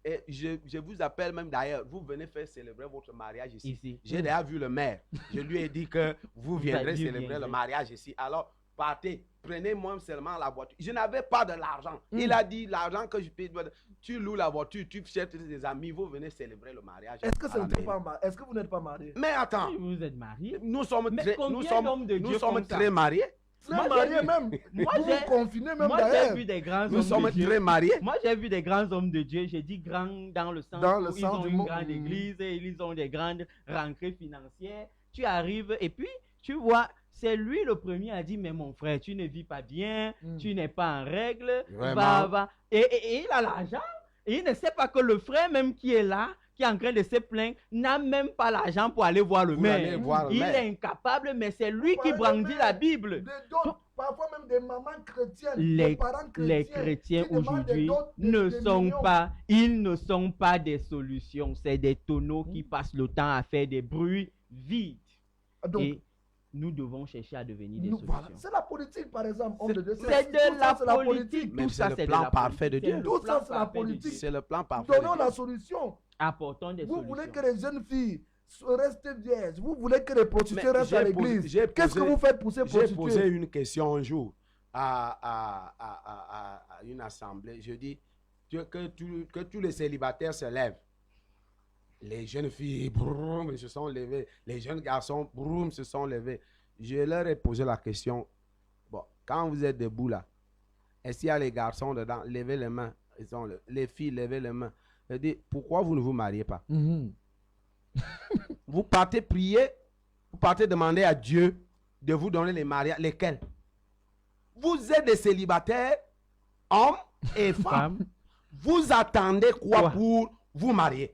Et je vous appelle même d'ailleurs, vous venez faire célébrer votre mariage ici. J'ai déjà vu le maire. Je lui ai dit que vous viendrez célébrer le mariage ici. Alors, partez, prenez-moi seulement la voiture. Je n'avais pas de l'argent. Il a dit, l'argent que je paye, tu loues la voiture, tu cherches des amis, vous venez célébrer le mariage. Est-ce que vous n'êtes pas marié? Mais attends. Vous êtes mariés? Nous sommes très très mariés. Très mariés même. Moi, vous confinez même moi, d'ailleurs. j'ai vu des grands Nous hommes sommes de Dieu. très mariés. Moi, j'ai vu des grands hommes de Dieu. J'ai dit grands dans le sens où ils ont une grande église et ils ont des grandes rentrées financières. Tu arrives et puis, tu vois, c'est lui le premier à dire, mais mon frère, tu ne vis pas bien, tu n'es pas en règle. Va. Et il a l'argent. Et il ne sait pas que le frère même qui est là, qui est en train de se plaindre, n'a même pas l'argent pour aller voir le maire. Il est incapable, mais c'est lui qui brandit la Bible. Parfois même des mamans chrétiennes, les parents chrétiens. Les chrétiens aujourd'hui ne sont pas des solutions. C'est des tonneaux qui passent le temps à faire des bruits vides. Donc, et nous devons chercher à devenir des solutions. Voilà. C'est la politique, par exemple. C'est de la politique. Mais c'est le plan parfait de Dieu. Tout ça, c'est la politique. C'est le plan parfait. Donnons la solution. Apportons des solutions. Vous voulez que les jeunes filles restent vierges. Vous voulez que les prostituées restent à l'église. Qu'est-ce que vous faites pour ces prostituées? J'ai posé une question un jour à une assemblée. Je dis que tous les célibataires se lèvent. Les jeunes filles, broum, se sont levées. Les jeunes garçons, broum, se sont levés. Je leur ai posé la question. Bon, quand vous êtes debout là, est-ce qu'il y a les garçons dedans? Levez les mains. Les filles, levez les mains. Je dis, pourquoi vous ne vous mariez pas? Vous partez prier, vous partez demander à Dieu de vous donner les mariages. Lesquels? Vous êtes des célibataires, hommes et femmes. Vous attendez quoi pour vous marier?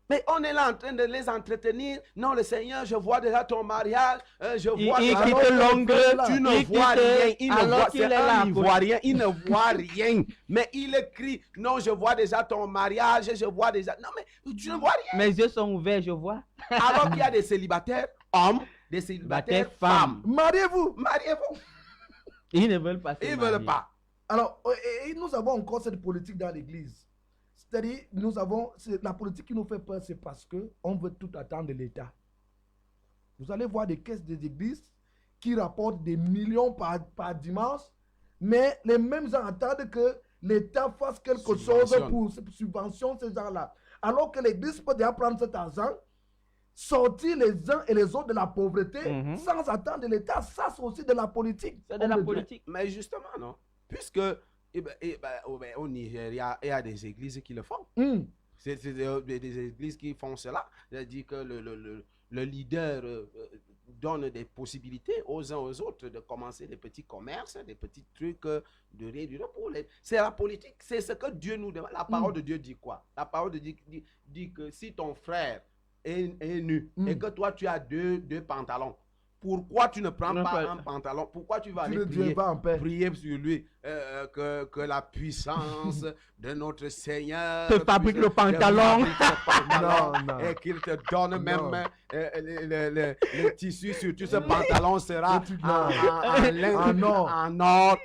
Mais on est là en train de les entretenir. Non, le Seigneur, je vois déjà ton mariage. Je vois il quitte l'ongre. Tu ne vois rien. Il ne voit rien. Mais il écrit, non, je vois déjà ton mariage. Je vois déjà. Non, mais tu ne vois rien. Mes yeux sont ouverts, je vois. Alors qu'il y a des célibataires hommes, des célibataires femmes. Mariez-vous. Mariez-vous. Ils ne veulent pas. Ils ne veulent pas. Alors, et nous avons encore cette politique dans l'église. C'est-à-dire, la politique qui nous fait peur, c'est parce qu'on veut tout attendre de l'État. Vous allez voir des caisses des églises qui rapportent des millions par dimanche, mais les mêmes gens attendent que l'État fasse quelque chose pour subventionner ces gens-là. Alors que l'église peut déjà prendre cet argent, sortir les uns et les autres de la pauvreté sans attendre de l'État. Ça, c'est aussi de la politique. C'est de la politique. Mais justement, non. Puisque au Nigeria, il y a des églises qui le font. C'est des églises qui font cela. C'est-à-dire que le leader donne des possibilités aux uns aux autres de commencer des petits commerces, des petits trucs de réduire pour les... C'est la politique. C'est ce que Dieu nous demande. La parole de Dieu dit quoi? La parole de Dieu dit que si ton frère est nu et que toi tu as deux pantalons, pourquoi tu ne prends Non, pas pas- un pantalon? Pourquoi tu vas Tu aller ne prier, Dieu va en paix. prier sur lui que la puissance de notre Seigneur Te fabrique puisse le pantalon. te fabrique ce pantalon Non, non. et qu'il te donne Non. même le tissu sur tout ce pantalon sera Tu- en lin, En or. en or,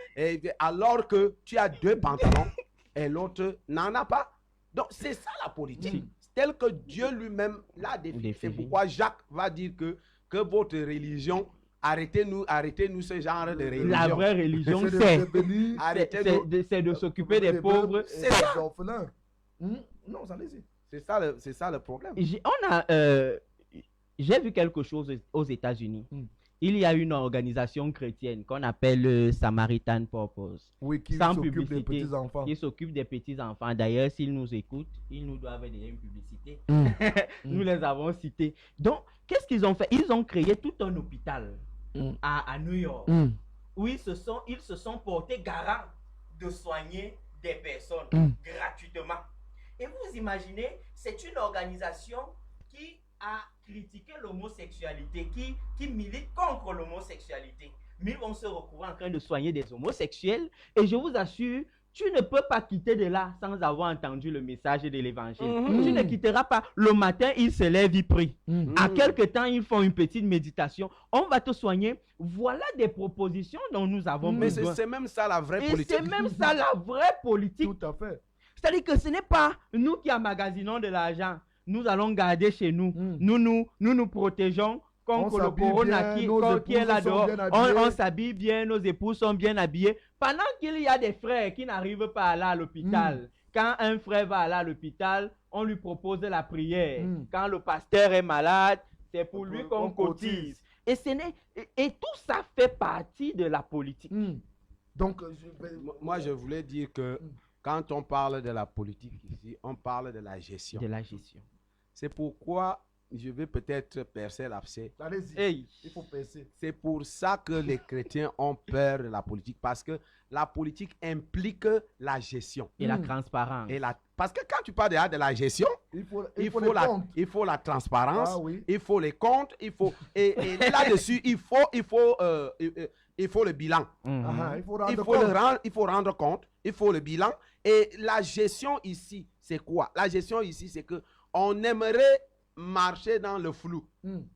alors que tu as 2 pantalons et l'autre n'en a pas. Donc c'est ça la politique, tel que Dieu lui-même l'a défini. C'est Défini. pourquoi Jacques va dire que votre religion, arrêtez-nous ce genre de religion. La vraie religion, C'est de c'est devenir c'est de s'occuper des pauvres. et des orphelins. Non, ça allez-y. C'est ça le problème. J'ai vu quelque chose aux États-Unis. Il y a une organisation chrétienne qu'on appelle Samaritan Purpose, Oui, qui sans s'occupe des publicité, petits enfants. qui s'occupe des petits-enfants. D'ailleurs, s'ils nous écoutent, ils nous doivent déjà une publicité. Nous les avons cités. Donc, qu'est-ce qu'ils ont fait? Ils ont créé tout un hôpital à New York où ils se sont portés garants de soigner des personnes gratuitement. Et vous imaginez, c'est une organisation qui a critiqué l'homosexualité, qui milite contre l'homosexualité. Mais ils vont se retrouver en train de soigner des homosexuels. Et je vous assure, tu ne peux pas quitter de là sans avoir entendu le message de l'évangile. Tu ne quitteras pas. Le matin, ils se lèvent, ils prient. À quelque temps, ils font une petite méditation. On va te soigner. Voilà des propositions dont nous avons Mais besoin. c'est même ça la vraie Et politique. c'est même ça la vraie politique. Tout à fait. C'est-à-dire que ce n'est pas nous qui emmagasinons de l'argent. Nous allons garder chez nous. Nous protégeons contre On le s'habille corona bien, nos qui est épouses là sont dehors. bien habillées. On s'habille bien, nos épouses sont bien habillés. Pendant qu'il y a des frères qui n'arrivent pas à aller à l'hôpital. Quand un frère va aller à l'hôpital, on lui propose de la prière. Quand le pasteur est malade, c'est pour lui qu'on cotise. Et tout ça fait partie de la politique. Donc, Moi, je voulais dire que quand on parle de la politique ici, on parle de la gestion. De la gestion. C'est pourquoi je vais peut-être percer l'abcès. allez-y. Hey. Il faut passer. C'est pour ça que les chrétiens ont peur de la politique, parce que la politique implique la gestion. Et la transparence. Parce que quand tu parles de la gestion, Il faut il faut les comptes. il faut la transparence, Ah oui. il faut les comptes, et là-dessus, il faut le bilan. Ah, il faut rendre Il faut, compte. il faut rendre compte, il faut le bilan. Et la gestion ici, c'est quoi? La gestion ici, c'est que on aimerait marcher dans le flou.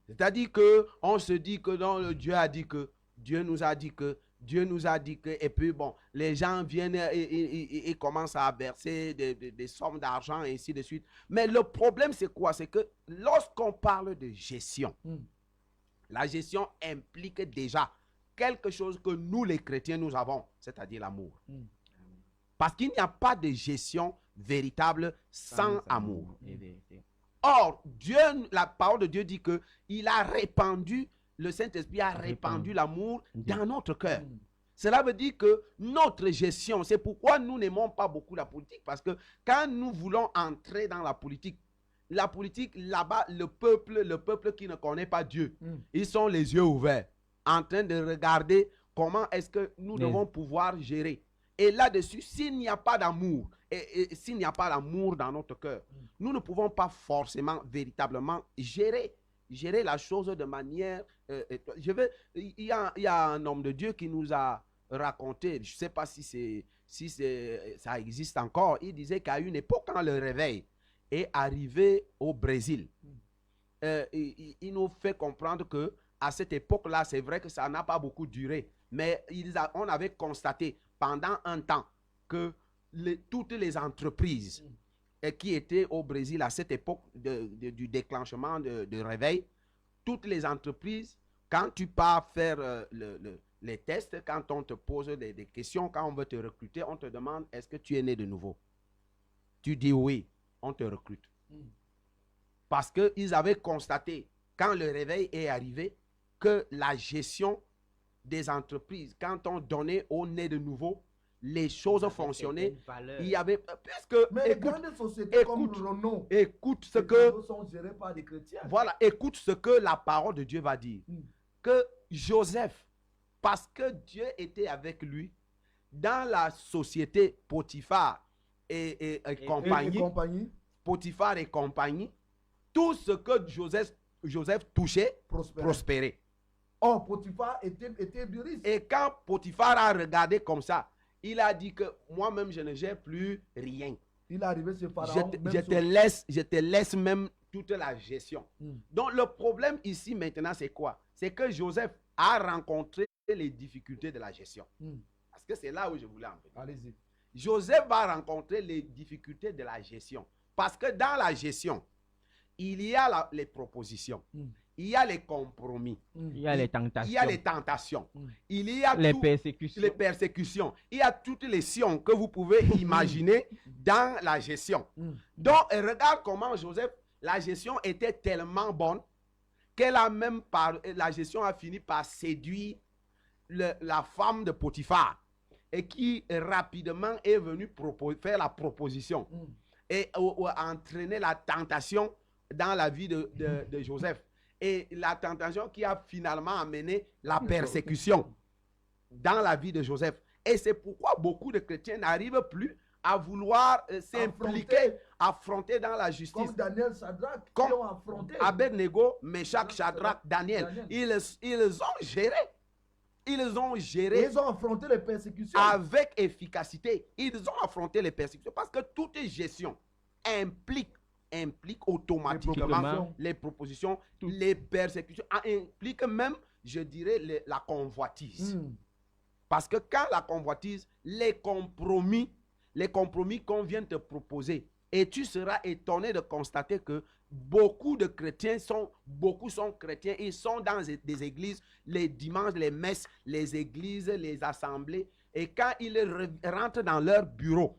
C'est-à-dire que on se dit que Dieu a dit que, Dieu nous a dit que, Dieu nous a dit que, et puis bon, les gens viennent et commencent à verser des sommes d'argent et ainsi de suite. Mais le problème, c'est quoi? C'est que lorsqu'on parle de gestion, la gestion implique déjà quelque chose que nous, les chrétiens, nous avons, c'est-à-dire l'amour. Parce qu'il n'y a pas de gestion véritable sans amour. Or, Dieu, la parole de Dieu dit que il a répandu, le Saint-Esprit a répandu l'amour dans notre cœur. Cela veut dire que notre gestion, c'est pourquoi nous n'aimons pas beaucoup la politique, parce que quand nous voulons entrer dans la politique là-bas, le peuple qui ne connaît pas Dieu, ils sont les yeux ouverts, en train de regarder comment est-ce que nous devons pouvoir gérer. Et là-dessus, s'il n'y a pas d'amour, et s'il n'y a pas d'amour dans notre cœur, nous ne pouvons pas forcément, véritablement gérer la chose de manière... il y a un homme de Dieu qui nous a raconté, je ne sais pas si ça existe encore, il disait qu'à une époque, quand le réveil est arrivé au Brésil, il nous fait comprendre que à cette époque-là, c'est vrai que ça n'a pas beaucoup duré, mais on avait constaté pendant un temps que toutes les entreprises qui étaient au Brésil à cette époque du déclenchement de réveil, toutes les entreprises, quand tu pars faire les tests, quand on te pose des questions, quand on veut te recruter, on te demande est-ce que tu es né de nouveau? Tu dis oui, on te recrute. Parce qu'ils avaient constaté, quand le réveil est arrivé, que la gestion des entreprises, quand on donnait au né de nouveau, les choses fonctionnaient. Il y avait... Mais les grandes sociétés comme Renault, écoute ce que... sont gérées par des chrétiens. Voilà, écoute ce que la parole de Dieu va dire. Que Joseph, parce que Dieu était avec lui, dans la société Potiphar et compagnie, Potiphar et compagnie, tout ce que Joseph touchait prospérait. Oh, Potiphar était bien riche. Et quand Potiphar a regardé comme ça, il a dit que moi-même, je ne gère plus rien. Il est arrivé ce Je pharaon. te, même je sur- te laisse même toute la gestion. Donc le problème ici maintenant, c'est quoi? C'est que Joseph a rencontré les difficultés de la gestion. Parce que c'est là où je voulais en venir. Allez-y. Joseph va rencontrer les difficultés de la gestion. Parce que dans la gestion, il y a les propositions, il y a les compromis, Il y a les tentations. il y a les tentations, il y a les tout- persécutions. les persécutions, il y a toutes les sions que vous pouvez imaginer dans la gestion. Donc, regarde comment Joseph, la gestion était tellement bonne la gestion a fini par séduire la femme de Potiphar et qui rapidement est venue faire la proposition et entraîner la tentation dans la vie de Joseph. Et la tentation qui a finalement amené la persécution dans la vie de Joseph. Et c'est pourquoi beaucoup de chrétiens n'arrivent plus à vouloir s'impliquer, affronter dans la justice. Comme Daniel, Shadrach, Comme qui ont affronté. Abednego, Meshach, Shadrach, Daniel. Ils ont géré. Ils ont géré. Ils ont affronté les persécutions. Avec efficacité. Ils ont affronté les persécutions. Parce que toute gestion implique automatiquement les propositions, les persécutions, implique même, je dirais, la convoitise. Parce que quand la convoitise, les compromis qu'on vient te proposer, et tu seras étonné de constater que beaucoup de chrétiens sont chrétiens, ils sont dans des églises, les dimanches, les messes, les églises, les assemblées, et quand ils rentrent dans leur bureau,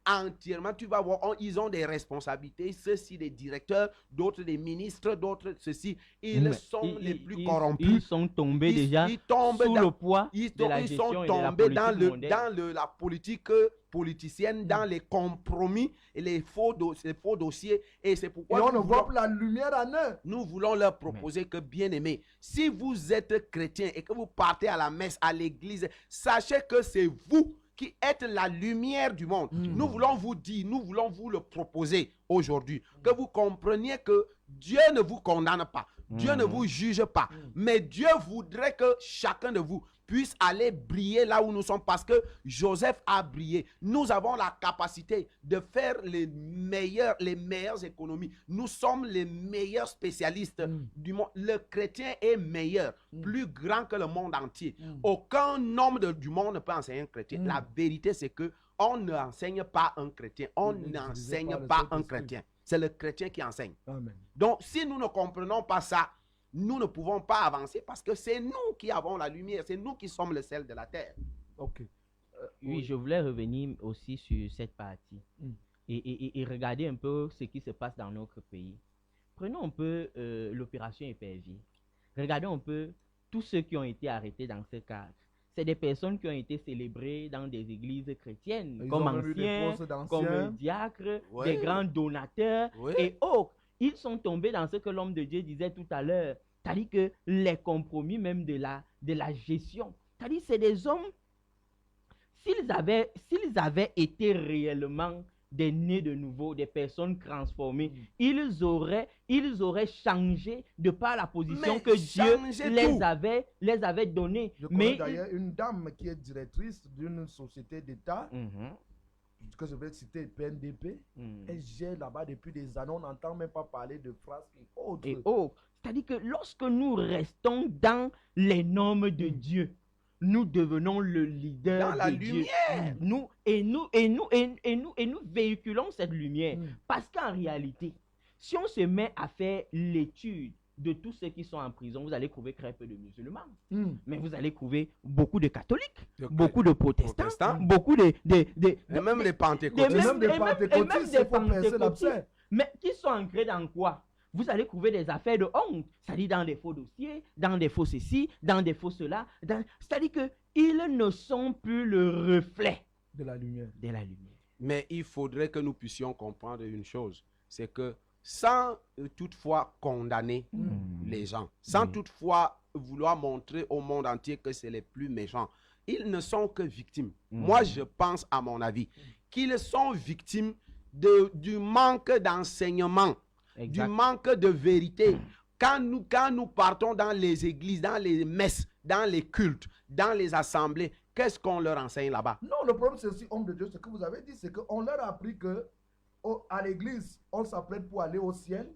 entièrement, tu vas voir, ils ont des responsabilités, ceux-ci des directeurs, d'autres des ministres, d'autres ceci, ils sont les plus corrompus. Ils sont tombés déjà sous le poids de la gestion et de la politique mondaine. Dans la politique politicienne, dans les compromis et les faux dossiers, et c'est pourquoi et on ne voit plus la lumière en eux. Nous voulons leur proposer que, bien aimés, si vous êtes chrétien et que vous partez à la messe, à l'église, sachez que c'est vous qui êtes la lumière du monde. Nous voulons vous dire, nous voulons vous le proposer aujourd'hui, que vous compreniez que Dieu ne vous condamne pas, Dieu ne vous juge pas, mais Dieu voudrait que chacun de vous puisse aller briller là où nous sommes, parce que Joseph a brillé. Nous avons la capacité de faire les meilleures économies. Nous sommes les meilleurs spécialistes du monde. Le chrétien est meilleur, plus grand que le monde entier. Aucun homme du monde ne peut enseigner un chrétien. La vérité, c'est que on n'enseigne pas un chrétien. On n'enseigne pas un chrétien. C'est le chrétien qui enseigne. Amen. Donc, si nous ne comprenons pas ça, nous ne pouvons pas avancer, parce que c'est nous qui avons la lumière, c'est nous qui sommes le sel de la terre. Ok. Oui, je voulais revenir aussi sur cette partie et regarder un peu ce qui se passe dans notre pays. Prenons un peu l'opération Épervier. Regardons un peu tous ceux qui ont été arrêtés dans ce cadre. C'est des personnes qui ont été célébrées dans des églises chrétiennes, Ils comme ont eu des anciens, postes d'anciens. comme diacres, Ouais. des grands donateurs Ouais. et autres. Ils sont tombés dans ce que l'homme de Dieu disait tout à l'heure. C'est-à-dire que les compromis même de la gestion. C'est-à-dire que c'est des hommes, s'ils avaient été réellement des nés de nouveau, des personnes transformées, ils auraient changé de par la position Mais que Dieu changer les avait donnée. Je connais d'ailleurs une dame qui est directrice d'une société d'État, que je vais citer, PNDP. Elle gère là-bas depuis des années. On n'entend même pas parler de phrases et autres. Et autres. C'est-à-dire que lorsque nous restons dans les normes de Dieu, nous devenons le leader Dans la de Dieu. lumière. Nous véhiculons cette lumière. Parce qu'en réalité, si on se met à faire l'étude de tous ceux qui sont en prison, vous allez trouver très peu de musulmans. Mais vous allez trouver beaucoup de catholiques, beaucoup de protestants, beaucoup de Et même les pentecôtistes. Même des pentecôtistes, il faut percer l'abcès. mais qui sont ancrés dans quoi? Vous allez trouver des affaires de honte, c'est-à-dire dans des faux dossiers, dans des faux ceci, dans des faux cela. C'est-à-dire qu'ils ne sont plus le reflet De la lumière. de la lumière. Mais il faudrait que nous puissions comprendre une chose, c'est que sans toutefois condamner les gens, sans toutefois vouloir montrer au monde entier que c'est les plus méchants, ils ne sont que victimes. Moi, je pense, à mon avis, qu'ils sont victimes du manque d'enseignement, du manque de vérité. Quand nous partons dans les églises, dans les messes, dans les cultes, dans les assemblées, qu'est-ce qu'on leur enseigne là-bas? Non, le problème, c'est aussi, homme de Dieu, ce que vous avez dit, c'est qu'on leur a appris que à l'église, on s'apprête pour aller au ciel.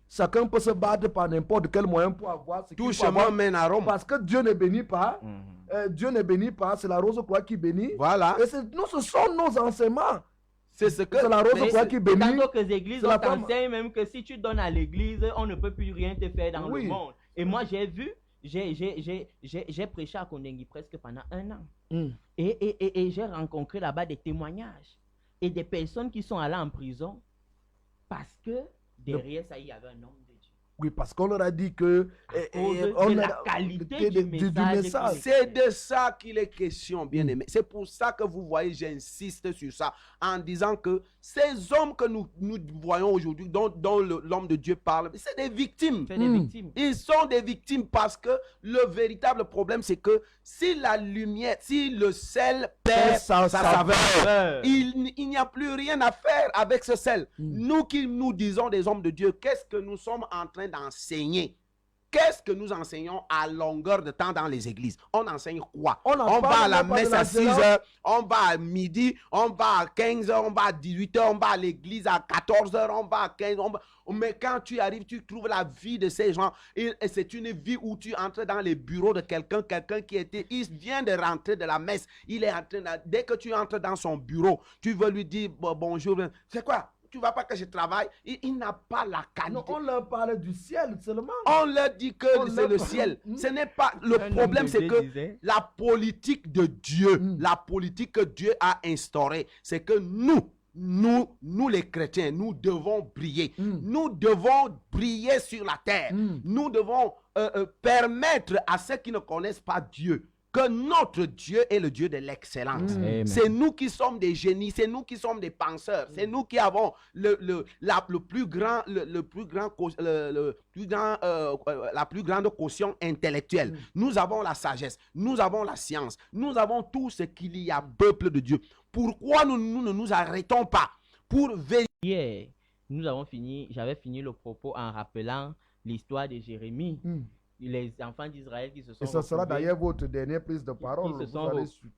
Chacun peut se battre par n'importe quel moyen pour avoir ce Tout qu'il faut chemin avoir. mène à Rome. Parce que Dieu ne bénit pas. Dieu ne bénit pas. C'est la rose-croix qui bénit. Voilà. Et nous, ce sont nos enseignements. C'est ce que... C'est la rose-croix qui bénit. Dans d'autres églises, C'est on la femme. t'enseigne même que si tu donnes à l'église, on ne peut plus rien te faire dans Oui. le monde. Et moi, j'ai vu, j'ai prêché à Kondengui presque pendant 1 an. Et j'ai rencontré là-bas des témoignages et des personnes qui sont allées en prison parce que derrière ça, il y avait un homme de Dieu. Oui, parce qu'on leur a dit que... de la qualité du message. C'est de ça qu'il est question, bien aimé. C'est pour ça que vous voyez, j'insiste sur ça, en disant que ces hommes que nous voyons aujourd'hui, dont l'homme de Dieu parle, c'est des victimes. C'est des victimes. Ils sont des victimes parce que le véritable problème, c'est que si la lumière, si le sel perd sa saveur, il n'y a plus rien à faire avec ce sel. Nous qui nous disons des hommes de Dieu, qu'est-ce que nous sommes en train d'enseigner? Qu'est-ce que nous enseignons à longueur de temps dans les églises? On enseigne quoi? On va à la messe à 6 h, on va à midi, on va à 15 h, on va à 18 h, on va à l'église à 14 h, on va à 15 h. Mais quand tu arrives, tu trouves la vie de ces gens. Et c'est une vie où tu entres dans les bureaux de quelqu'un il vient de rentrer de la messe. Il est en train dès que tu entres dans son bureau, tu veux lui dire bonjour. C'est quoi? Tu ne vas pas que je travaille. Il n'a pas la qualité. Non, on leur parle du ciel seulement. On leur dit que c'est le ciel. Ce n'est pas... Le problème, c'est que la politique de Dieu, la politique que Dieu a instaurée, c'est que nous les chrétiens, nous devons briller. Nous devons briller sur la terre. Nous devons permettre à ceux qui ne connaissent pas Dieu que notre Dieu est le Dieu de l'excellence. C'est nous qui sommes des génies, c'est nous qui sommes des penseurs, c'est nous qui avons la plus grande quotient intellectuelle. Nous avons la sagesse, nous avons la science, nous avons tout ce qu'il y a peuple de Dieu. Pourquoi nous ne nous arrêtons pas pour vérifier? Hier, j'avais fini le propos en rappelant l'histoire de Jérémie. Les enfants d'Israël qui se sont... Et ce sera d'ailleurs votre dernière prise de parole.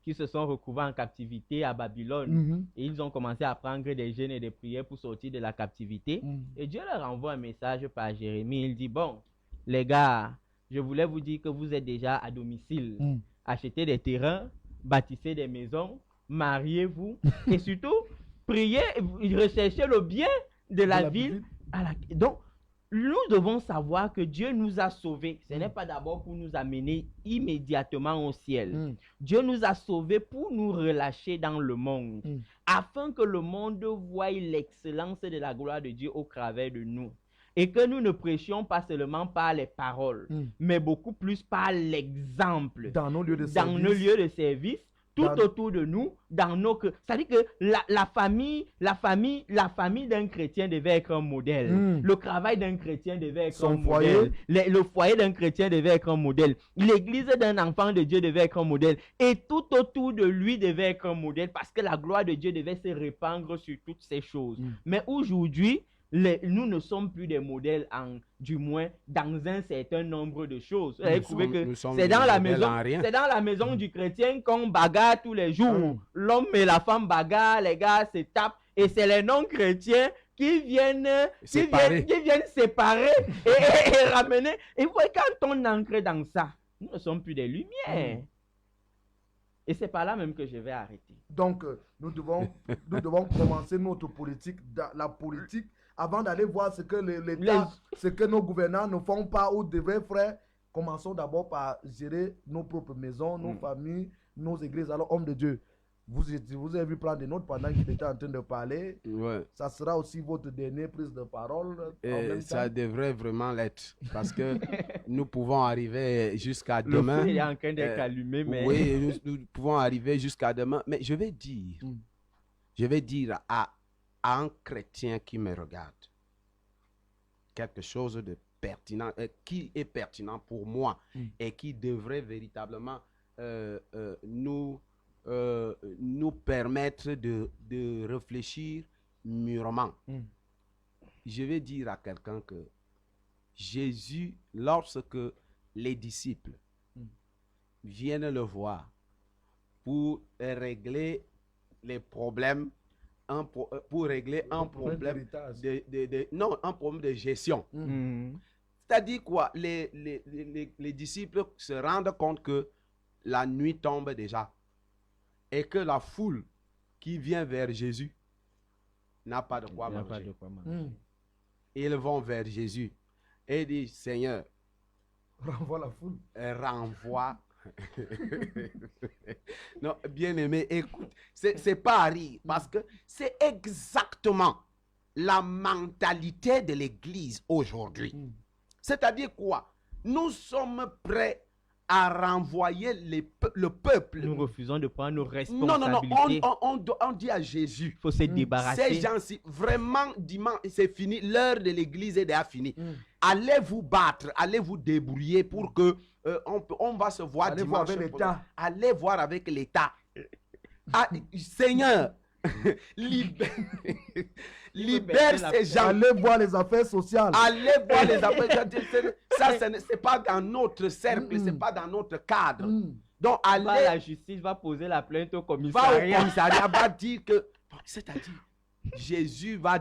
Qui se sont recouverts en captivité à Babylone. Et ils ont commencé à prendre des jeûnes et des prières pour sortir de la captivité. Et Dieu leur envoie un message par Jérémie. Il dit, bon, les gars, je voulais vous dire que vous êtes déjà à domicile. Achetez des terrains, bâtissez des maisons, mariez-vous. Et surtout, priez, recherchez le bien de la ville. Donc, nous devons savoir que Dieu nous a sauvés. Ce n'est pas d'abord pour nous amener immédiatement au ciel. Dieu nous a sauvés pour nous relâcher dans le monde, afin que le monde voie l'excellence de la gloire de Dieu au travers de nous. Et que nous ne prêchions pas seulement par les paroles, mais beaucoup plus par l'exemple. Dans nos lieux de service. Tout autour de nous, dans nos... C'est-à-dire que la famille d'un chrétien devait être un modèle. Le travail d'un chrétien devait être un modèle. Le foyer d'un chrétien devait être un modèle. L'église d'un enfant de Dieu devait être un modèle. Et tout autour de lui devait être un modèle parce que la gloire de Dieu devait se répandre sur toutes ces choses. Mais aujourd'hui, nous ne sommes plus des modèles, du moins dans un certain nombre de choses. Vous avez trouvé que c'est dans la maison du chrétien qu'on bagarre tous les jours. L'homme et la femme bagarrent, les gars se tapent. Et c'est les non-chrétiens qui viennent séparer et ramener. Et vous voyez, quand on entre dans ça, nous ne sommes plus des lumières. Et c'est par là même que je vais arrêter. Donc, nous devons commencer notre politique, la politique, avant d'aller voir ce que l'État, ce que nos gouvernants ne font pas ou devraient faire. Commençons d'abord par gérer nos propres maisons, nos familles, nos églises. Alors, homme de Dieu, vous avez vu prendre des notes pendant qu'il était en train de parler. Ça sera aussi votre dernière prise de parole. Et ça devrait vraiment l'être. Parce que nous pouvons arriver jusqu'à demain. Le feu est en train d'être allumé, mais... Oui, nous pouvons arriver jusqu'à demain. Mais je vais dire à un chrétien qui me regarde quelque chose de pertinent, qui est pertinent pour moi et qui devrait véritablement nous permettre de réfléchir mûrement. Je vais dire à quelqu'un que Jésus, lorsque les disciples viennent le voir pour régler les problèmes, pour régler un problème non, un problème de gestion. C'est-à-dire quoi? Les disciples se rendent compte que la nuit tombe déjà et que la foule qui vient vers Jésus n'a pas de quoi manger. Ils vont vers Jésus et disent, Seigneur, renvoie la foule. Renvoie. Non, bien aimé, écoute, c'est pas à rire parce que c'est exactement la mentalité de l'Église aujourd'hui. C'est-à-dire quoi? Nous sommes prêts à renvoyer le peuple. Nous refusons de prendre nos responsabilités. Non, on dit à Jésus. Il faut se débarrasser. Ces gens-ci, vraiment, dimanche, c'est fini. L'heure de l'église est déjà finie. Allez vous battre, allez vous débrouiller pour que on va se voir allez dimanche. Voir avec l'État. Allez voir avec l'État. Ah, Seigneur, libère ces gens. Allez voir les affaires sociales. Allez voir les affaires. Ça, c'est pas dans notre cercle, c'est pas dans notre cadre. Donc, allez. La justice va poser la plainte au Va commissariat. au commissariat, va dire que. C'est-à-dire, Jésus va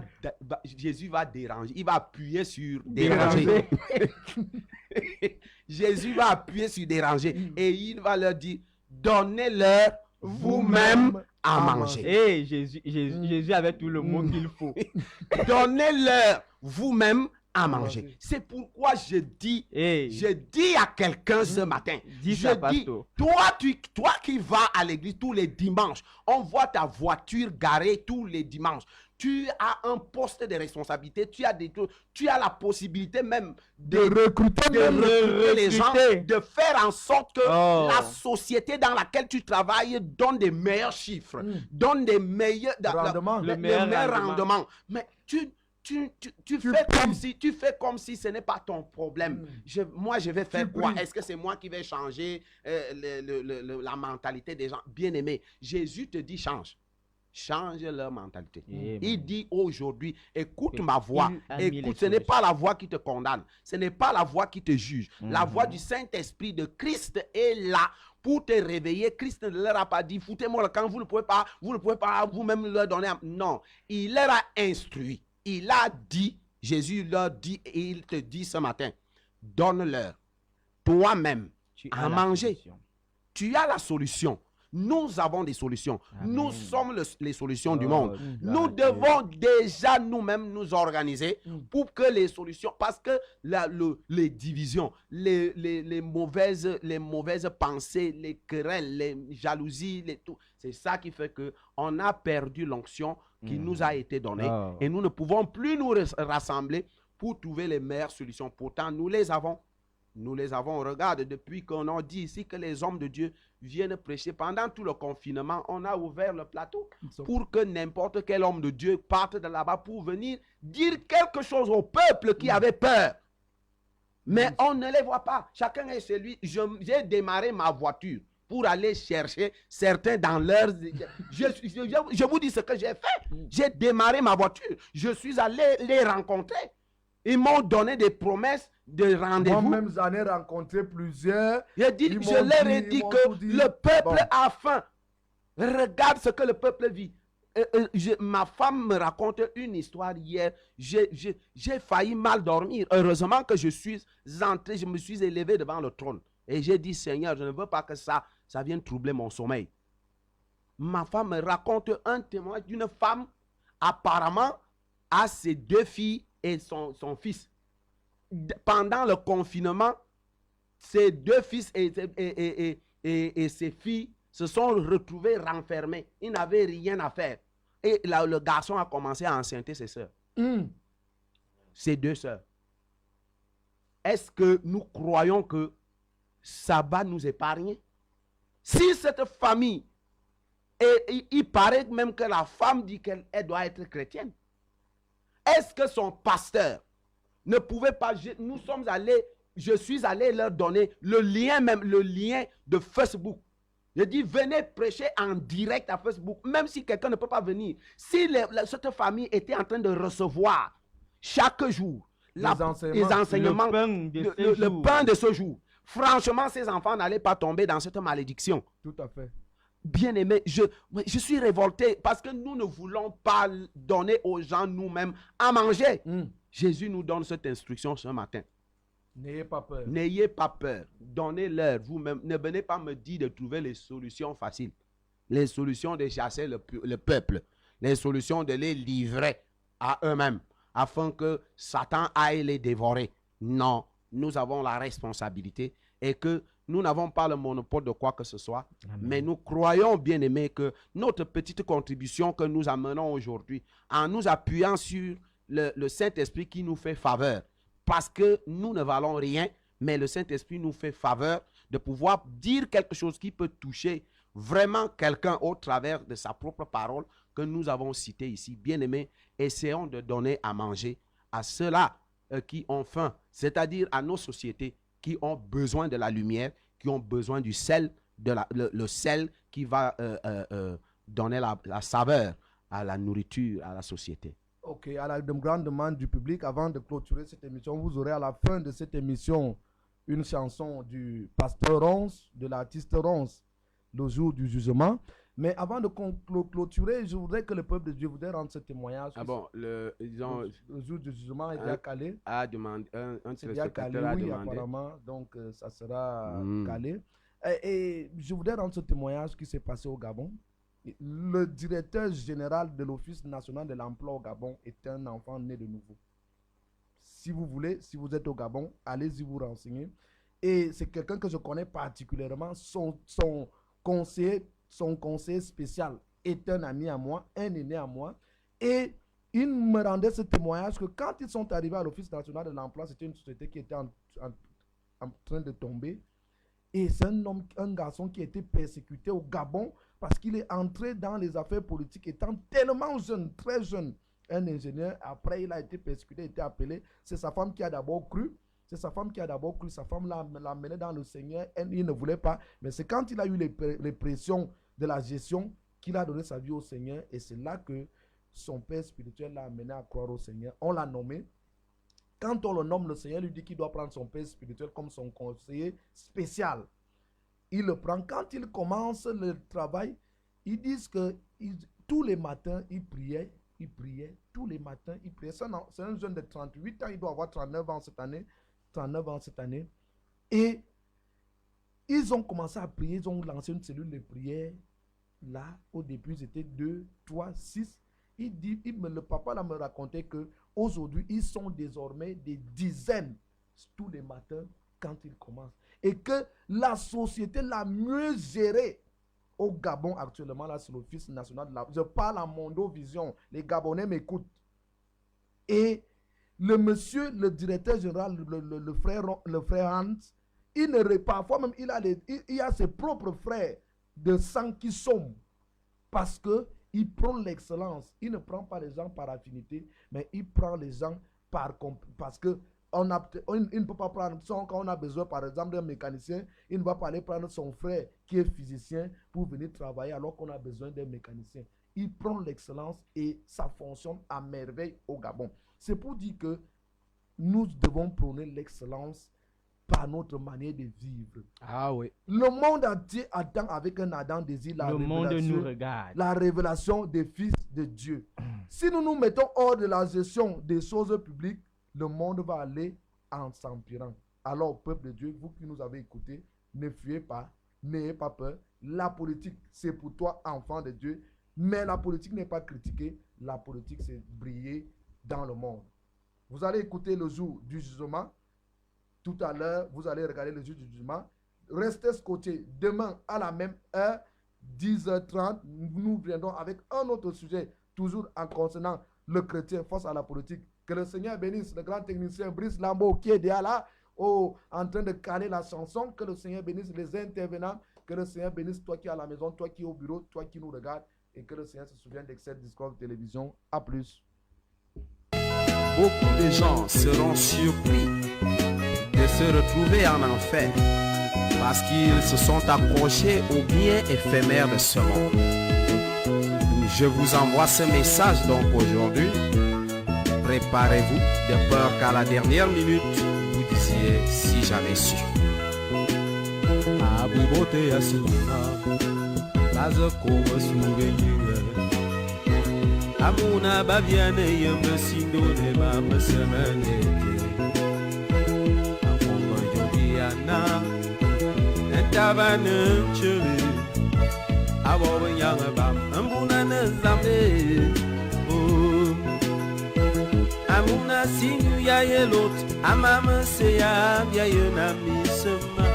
déranger. Il va appuyer sur déranger. Jésus va appuyer sur déranger. Et il va leur dire, donnez-leur vous-même à manger. Et Jésus avait tout le mot qu'il faut. Donnez-leur vous-même à manger. C'est pourquoi je dis à quelqu'un ce matin, toi qui vas à l'église tous les dimanches, on voit ta voiture garée tous les dimanches. Tu as un poste de responsabilité, tu as la possibilité même de recruter les gens, de faire en sorte que la société dans laquelle tu travailles donne des meilleurs chiffres, donne des meilleurs rendements. Mais tu fais comme si ce n'est pas ton problème. Moi, je vais faire quoi? Est-ce que c'est moi qui vais changer la mentalité des gens? Bien aimé, Jésus te dit change. Change leur mentalité. Il dit aujourd'hui, écoute ma voix. Écoute, ce n'est pas la voix qui te condamne. Ce n'est pas la voix qui te juge. La voix du Saint-Esprit de Christ est là pour te réveiller. Christ ne leur a pas dit, foutez-moi le camp, vous ne pouvez pas vous-même leur donner. Non, il leur a instruit. Il a dit, Jésus leur dit, et il te dit ce matin, donne-leur toi-même à manger. Tu as la solution. Nous avons des solutions. Amen. Nous sommes les solutions du monde. Nous devons déjà nous-mêmes nous organiser pour que les solutions, parce que les divisions, les mauvaises pensées, les querelles, les jalousies, tout, c'est ça qui fait qu'on a perdu l'onction qui nous a été donnée et nous ne pouvons plus nous rassembler pour trouver les meilleures solutions. Pourtant, nous les avons. Nous les avons. Regarde, depuis qu'on a dit ici que les hommes de Dieu viennent prêcher, pendant tout le confinement, on a ouvert le plateau pour que n'importe quel homme de Dieu parte de là-bas pour venir dire quelque chose au peuple qui avait peur. Mais on ne les voit pas. Chacun est chez lui. J'ai démarré ma voiture pour aller chercher certains dans leurs... Je vous dis ce que j'ai fait. J'ai démarré ma voiture. Je suis allé les rencontrer. Ils m'ont donné des promesses de rendez-vous. Moi-même, j'en ai rencontré plusieurs. Je leur ai dit que le peuple a faim. Regarde ce que le peuple vit. Ma femme me raconte une histoire hier. J'ai failli mal dormir. Heureusement que je suis entré, je me suis élevé devant le trône. Et j'ai dit, Seigneur, je ne veux pas que ça vienne troubler mon sommeil. Ma femme me raconte un témoignage d'une femme, apparemment, a ses 2 filles et son fils. Pendant le confinement, ses 2 fils et ses filles se sont retrouvés renfermés. Ils n'avaient rien à faire. Et là, le garçon a commencé à enceinter ses sœurs. Ses 2 sœurs. Est-ce que nous croyons que ça va nous épargner? Si cette famille, et il paraît même que la femme dit qu'elle doit être chrétienne. Est-ce que son pasteur ne pouvait pas... Je suis allé leur donner le lien de Facebook. Je dis, venez prêcher en direct à Facebook, même si quelqu'un ne peut pas venir. Si cette famille était en train de recevoir chaque jour Les les enseignements, enseignements, le pain de ce le jour. pain de ce jour. Franchement, ces enfants n'allaient pas tomber dans cette malédiction. Tout à fait. Bien-aimé, je suis révolté parce que nous ne voulons pas donner aux gens nous-mêmes à manger. Jésus nous donne cette instruction ce matin. N'ayez pas peur. N'ayez pas peur. Donnez-leur vous-même. Ne venez pas me dire de trouver les solutions faciles. Les solutions de chasser le peuple. Les solutions de les livrer à eux-mêmes afin que Satan aille les dévorer. Non, nous avons la responsabilité et que nous n'avons pas le monopole de quoi que ce soit. Amen. Mais nous croyons, bien aimés, que notre petite contribution que nous amenons aujourd'hui, en nous appuyant sur le Saint-Esprit qui nous fait faveur, parce que nous ne valons rien, mais le Saint-Esprit nous fait faveur de pouvoir dire quelque chose qui peut toucher vraiment quelqu'un au travers de sa propre parole que nous avons citée ici. Bien-aimés, essayons de donner à manger à ceux-là qui ont faim, c'est-à-dire à nos sociétés qui ont besoin de la lumière, qui ont besoin du sel, le sel qui va donner la saveur à la nourriture, à la société. Ok, à la grande demande du public, avant de clôturer cette émission, vous aurez à la fin de cette émission une chanson du pasteur Ronce, de l'artiste Ronce, le jour du jugement. Mais avant de clôturer, je voudrais que le peuple de Dieu voudrait rendre ce témoignage. Ah bon, le jour du jugement est bien calé. A demandé, un bien calé, oui, apparemment. Donc, ça sera calé. Et je voudrais rendre ce témoignage qui s'est passé au Gabon. Le directeur général de l'Office national de l'emploi au Gabon est un enfant né de nouveau. Si vous voulez, si vous êtes au Gabon, allez-y vous renseigner. Et c'est quelqu'un que je connais particulièrement. Son conseiller spécial est un ami à moi, un aîné à moi. Et il me rendait ce témoignage que quand ils sont arrivés à l'Office national de l'emploi, c'était une société qui était en train de tomber. Et c'est un garçon qui a été persécuté au Gabon parce qu'il est entré dans les affaires politiques étant tellement jeune, très jeune. Un ingénieur, après il a été persécuté, il a été appelé. C'est sa femme qui a d'abord cru. Sa femme l'a mené dans le Seigneur. Il ne voulait pas. Mais c'est quand il a eu les pressions de la gestion qu'il a donné sa vie au Seigneur. Et c'est là que son père spirituel l'a amené à croire au Seigneur. On l'a nommé. Quand on le nomme, le Seigneur lui dit qu'il doit prendre son père spirituel comme son conseiller spécial. Il le prend. Quand il commence le travail, ils disent que tous les matins, il priait. Tous les matins, il priait. C'est un jeune de 38 ans. Il doit avoir 39 ans cette année. Et ils ont commencé à prier. Ils ont lancé une cellule de prière. Là, au début, c'était 2, 3, 6. Le papa là me racontait que aujourd'hui, ils sont désormais des dizaines tous les matins quand ils commencent. Et que la société la mieux gérée au Gabon actuellement, là, c'est l'Office national de l'emploi. Je parle en Mondovision. Les Gabonais m'écoutent. Et le monsieur, le directeur général, le frère Hans, parfois même, il a ses propres frères de sang qui sont. Parce qu'il prend l'excellence. Il ne prend pas les gens par affinité, mais il prend les gens parce que il ne peut pas prendre, quand on a besoin par exemple d'un mécanicien, il ne va pas aller prendre son frère qui est physicien pour venir travailler alors qu'on a besoin d'un mécanicien. Il prend l'excellence et ça fonctionne à merveille au Gabon. C'est pour dire que nous devons prôner l'excellence par notre manière de vivre. Ah oui. Le monde entier attend avec un ardent désir le monde nous regarde. La révélation des fils de Dieu. Si nous nous mettons hors de la gestion des choses publiques, le monde va aller en s'empirant. Alors, peuple de Dieu, vous qui nous avez écoutés, ne fuyez pas, n'ayez pas peur. La politique, c'est pour toi, enfant de Dieu. Mais la politique n'est pas critiquée. La politique, c'est briller dans le monde. Vous allez écouter le jour du jugement. Tout à l'heure, vous allez regarder le jour du jugement. Restez scotchés. Demain, à la même heure, 10h30, nous viendrons avec un autre sujet, toujours en concernant le chrétien face à la politique. Que le Seigneur bénisse le grand technicien Brice Lambeau qui est déjà là, en train de caler la chanson. Que le Seigneur bénisse les intervenants. Que le Seigneur bénisse toi qui es à la maison, toi qui es au bureau, toi qui nous regardes. Et que le Seigneur se souvienne d'Excel Discours Télévision. À plus. Beaucoup de gens seront surpris de se retrouver en enfer parce qu'ils se sont accrochés aux biens éphémères de ce monde. Je vous envoie ce message donc aujourd'hui. préparez-vous de peur qu'à la dernière minute, vous disiez si j'avais su. Abubote asinga baza koma souvenir Amuna baviane yembe sindone mama semeneke Amoma yogiana Entavane chele Awowe yanga bam Amuna nezame Amuna sinu ya yelot Amama seya ya yena misema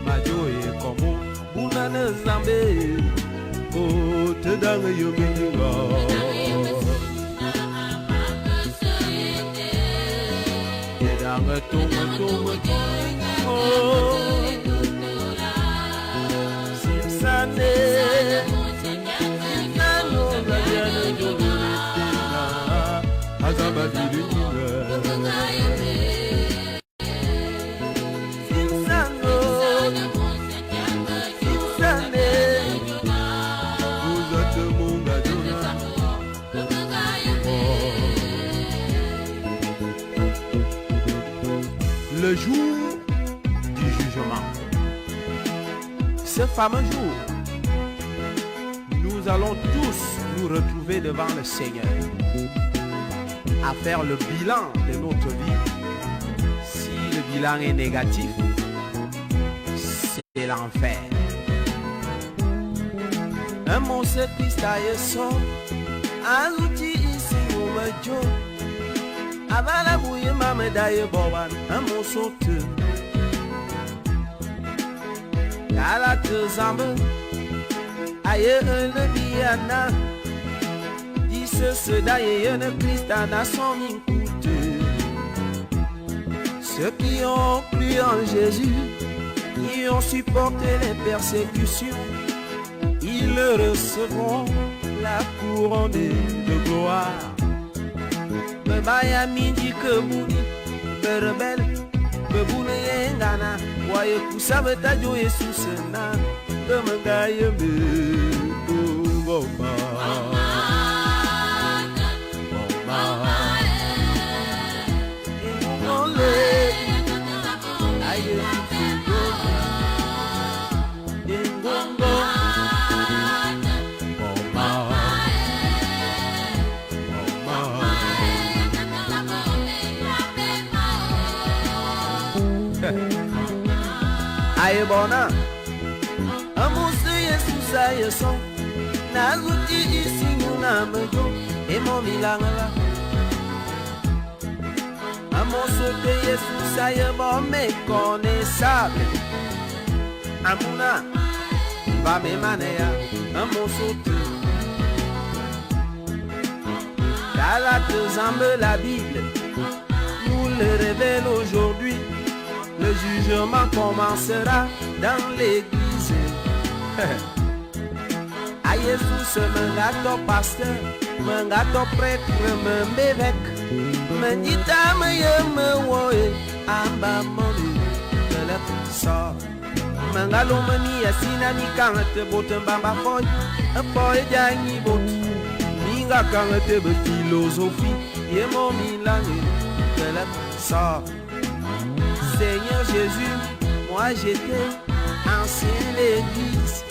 Majoye komo Buna nezame Oh, te dange yoginga Le jour du jugement. Ce fameux jour, nous allons tous nous retrouver devant le Seigneur, à faire le bilan de notre vie. Si le bilan est négatif, c'est l'enfer. Un monstre Christ a yeso, un outil ici au majo. Avala bouye ma médaille boban, un morceau de Galate zambe, aye le biana. Dis ce d'ailleurs ne Christ a son écoute. Ceux qui ont cru en Jésus, qui ont supporté les persécutions, ils recevront la couronne de gloire. Me baya midi ke buni berebel bebune engana waye kusaba tajo Yesus na de mengaye me boma Aye bona Amuse Yesus aye son Nazuti isi muna mejo Emo milangala Amuse de Yesus aye bon méconnaissable Amuna Va me manea Amuse te Galate zambe la Bible Nous le révèle aujourd'hui. Le jugement commencera dans l'église. A Jésus, mengato pasteur, mengato prêtre, m'évêque. Me dit à me woe, amba moni, de la sort. Mengalo mani asina ni kangate bote mbamba foy, un foy jangi bot. Minga kangate be philosophie, yemo milani, de la sort. Seigneur Jésus, moi j'étais ancien l'église.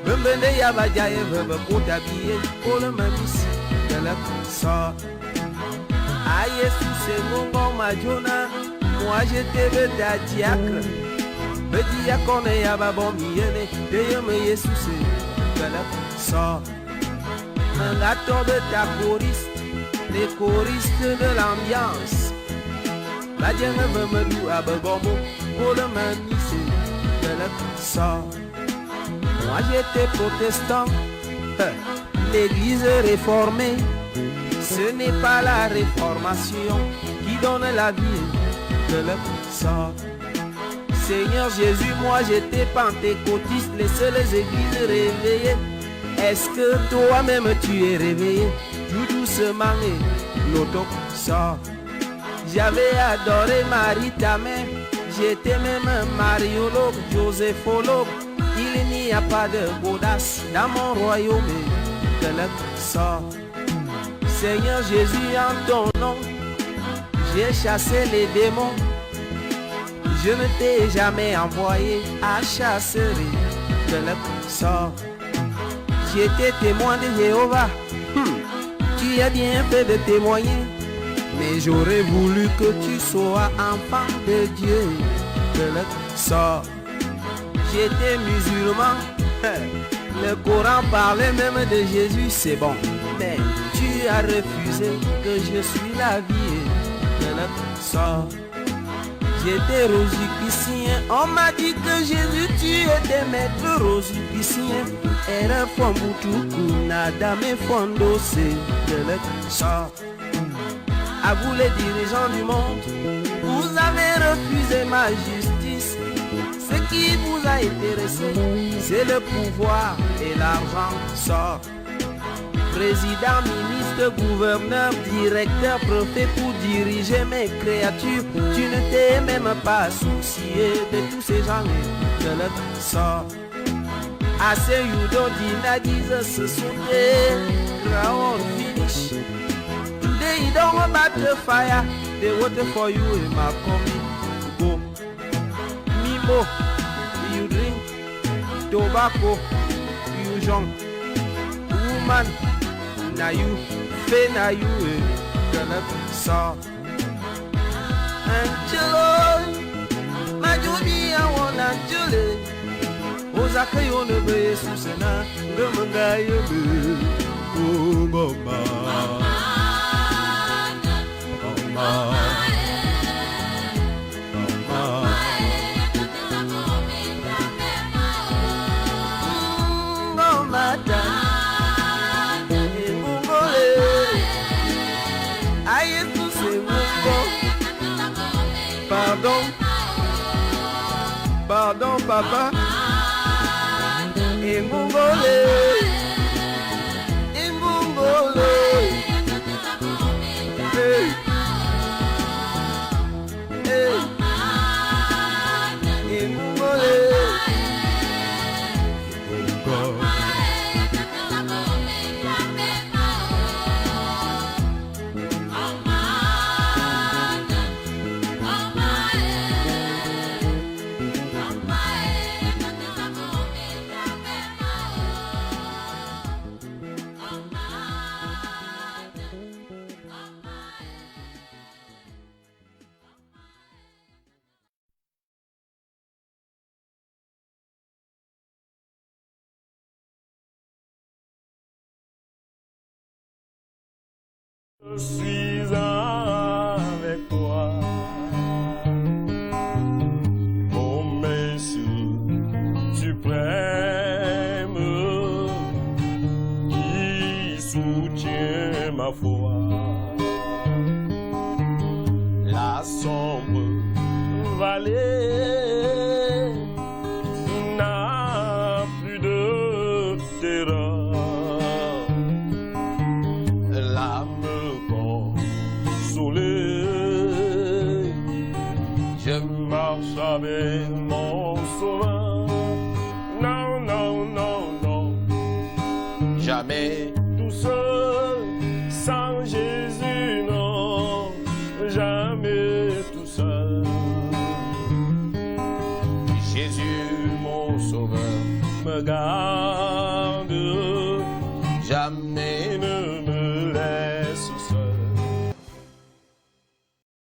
Bembende yabajaye vebe kotabiye kole mamisi de la sort. Ah Jésus c'est mon bon majona, moi j'étais beta diacre. Bedi yakone yababon miyene, de yeme Jésus de la sort. Un gâteau de ta choriste, les choristes de l'ambiance. La dienne veut me louer à Bebomo pour le maniser de la sort. Moi j'étais protestant, l'église réformée. Ce n'est pas la réformation qui donne la vie de la sort. Seigneur Jésus, moi j'étais pentecôtiste, les seules églises réveillées. Est-ce que toi-même tu es réveillé? Tout doucement et l'auto sort. J'avais adoré Marie ta mère, j'étais même mariologue, joséphologue. Il n'y a pas de audace dans mon royaume de la sort. Seigneur Jésus, en ton nom, j'ai chassé les démons. Je ne t'ai jamais envoyé à chasser de le sort. J'étais témoin de Jéhovah. Tu as bien fait de témoigner, mais j'aurais voulu que tu sois enfant de Dieu. De le sort. J'étais musulman. Le Coran parlait même de Jésus, c'est bon. Mais tu as refusé que je suis la vie. De le sort. J'étais rosicrucien, on m'a dit que Jésus tu étais maître rosicrucien. Era Fombutuku, nada me fondose de le sort. À vous les dirigeants du monde, vous avez refusé ma justice. Ce qui vous a intéressé, c'est le pouvoir et l'argent sort. Président, ministre, gouverneur, directeur, préfet pour diriger mes créatures. Tu ne t'es même pas soucié de tous ces gens de notre sort. Assez Yudo Dinadiza se sauter, ground finish. Today you don't about the fire, they water for you in my coming. Go. Mimo, you drink, tobacco, you jump. Woman. Na you, fe na you, gonna saw. Angelo, my Judy, I want Angelo. Ozaka, you know, be Susana, the Mangaya, oh, Mama, Mama, Pardon, pardon papa. Imbungole, Imbungole. Hey, hey, Imbungole. Je suis avec toi, mon Messie suprême, qui soutient ma foi. La sombre vallée n'a plus de terreur. Je marche avec mon sauveur. Non, non, non, non. Jamais tout seul, sans Jésus, non. Jamais tout seul. Jésus, mon sauveur, me garde. Jamais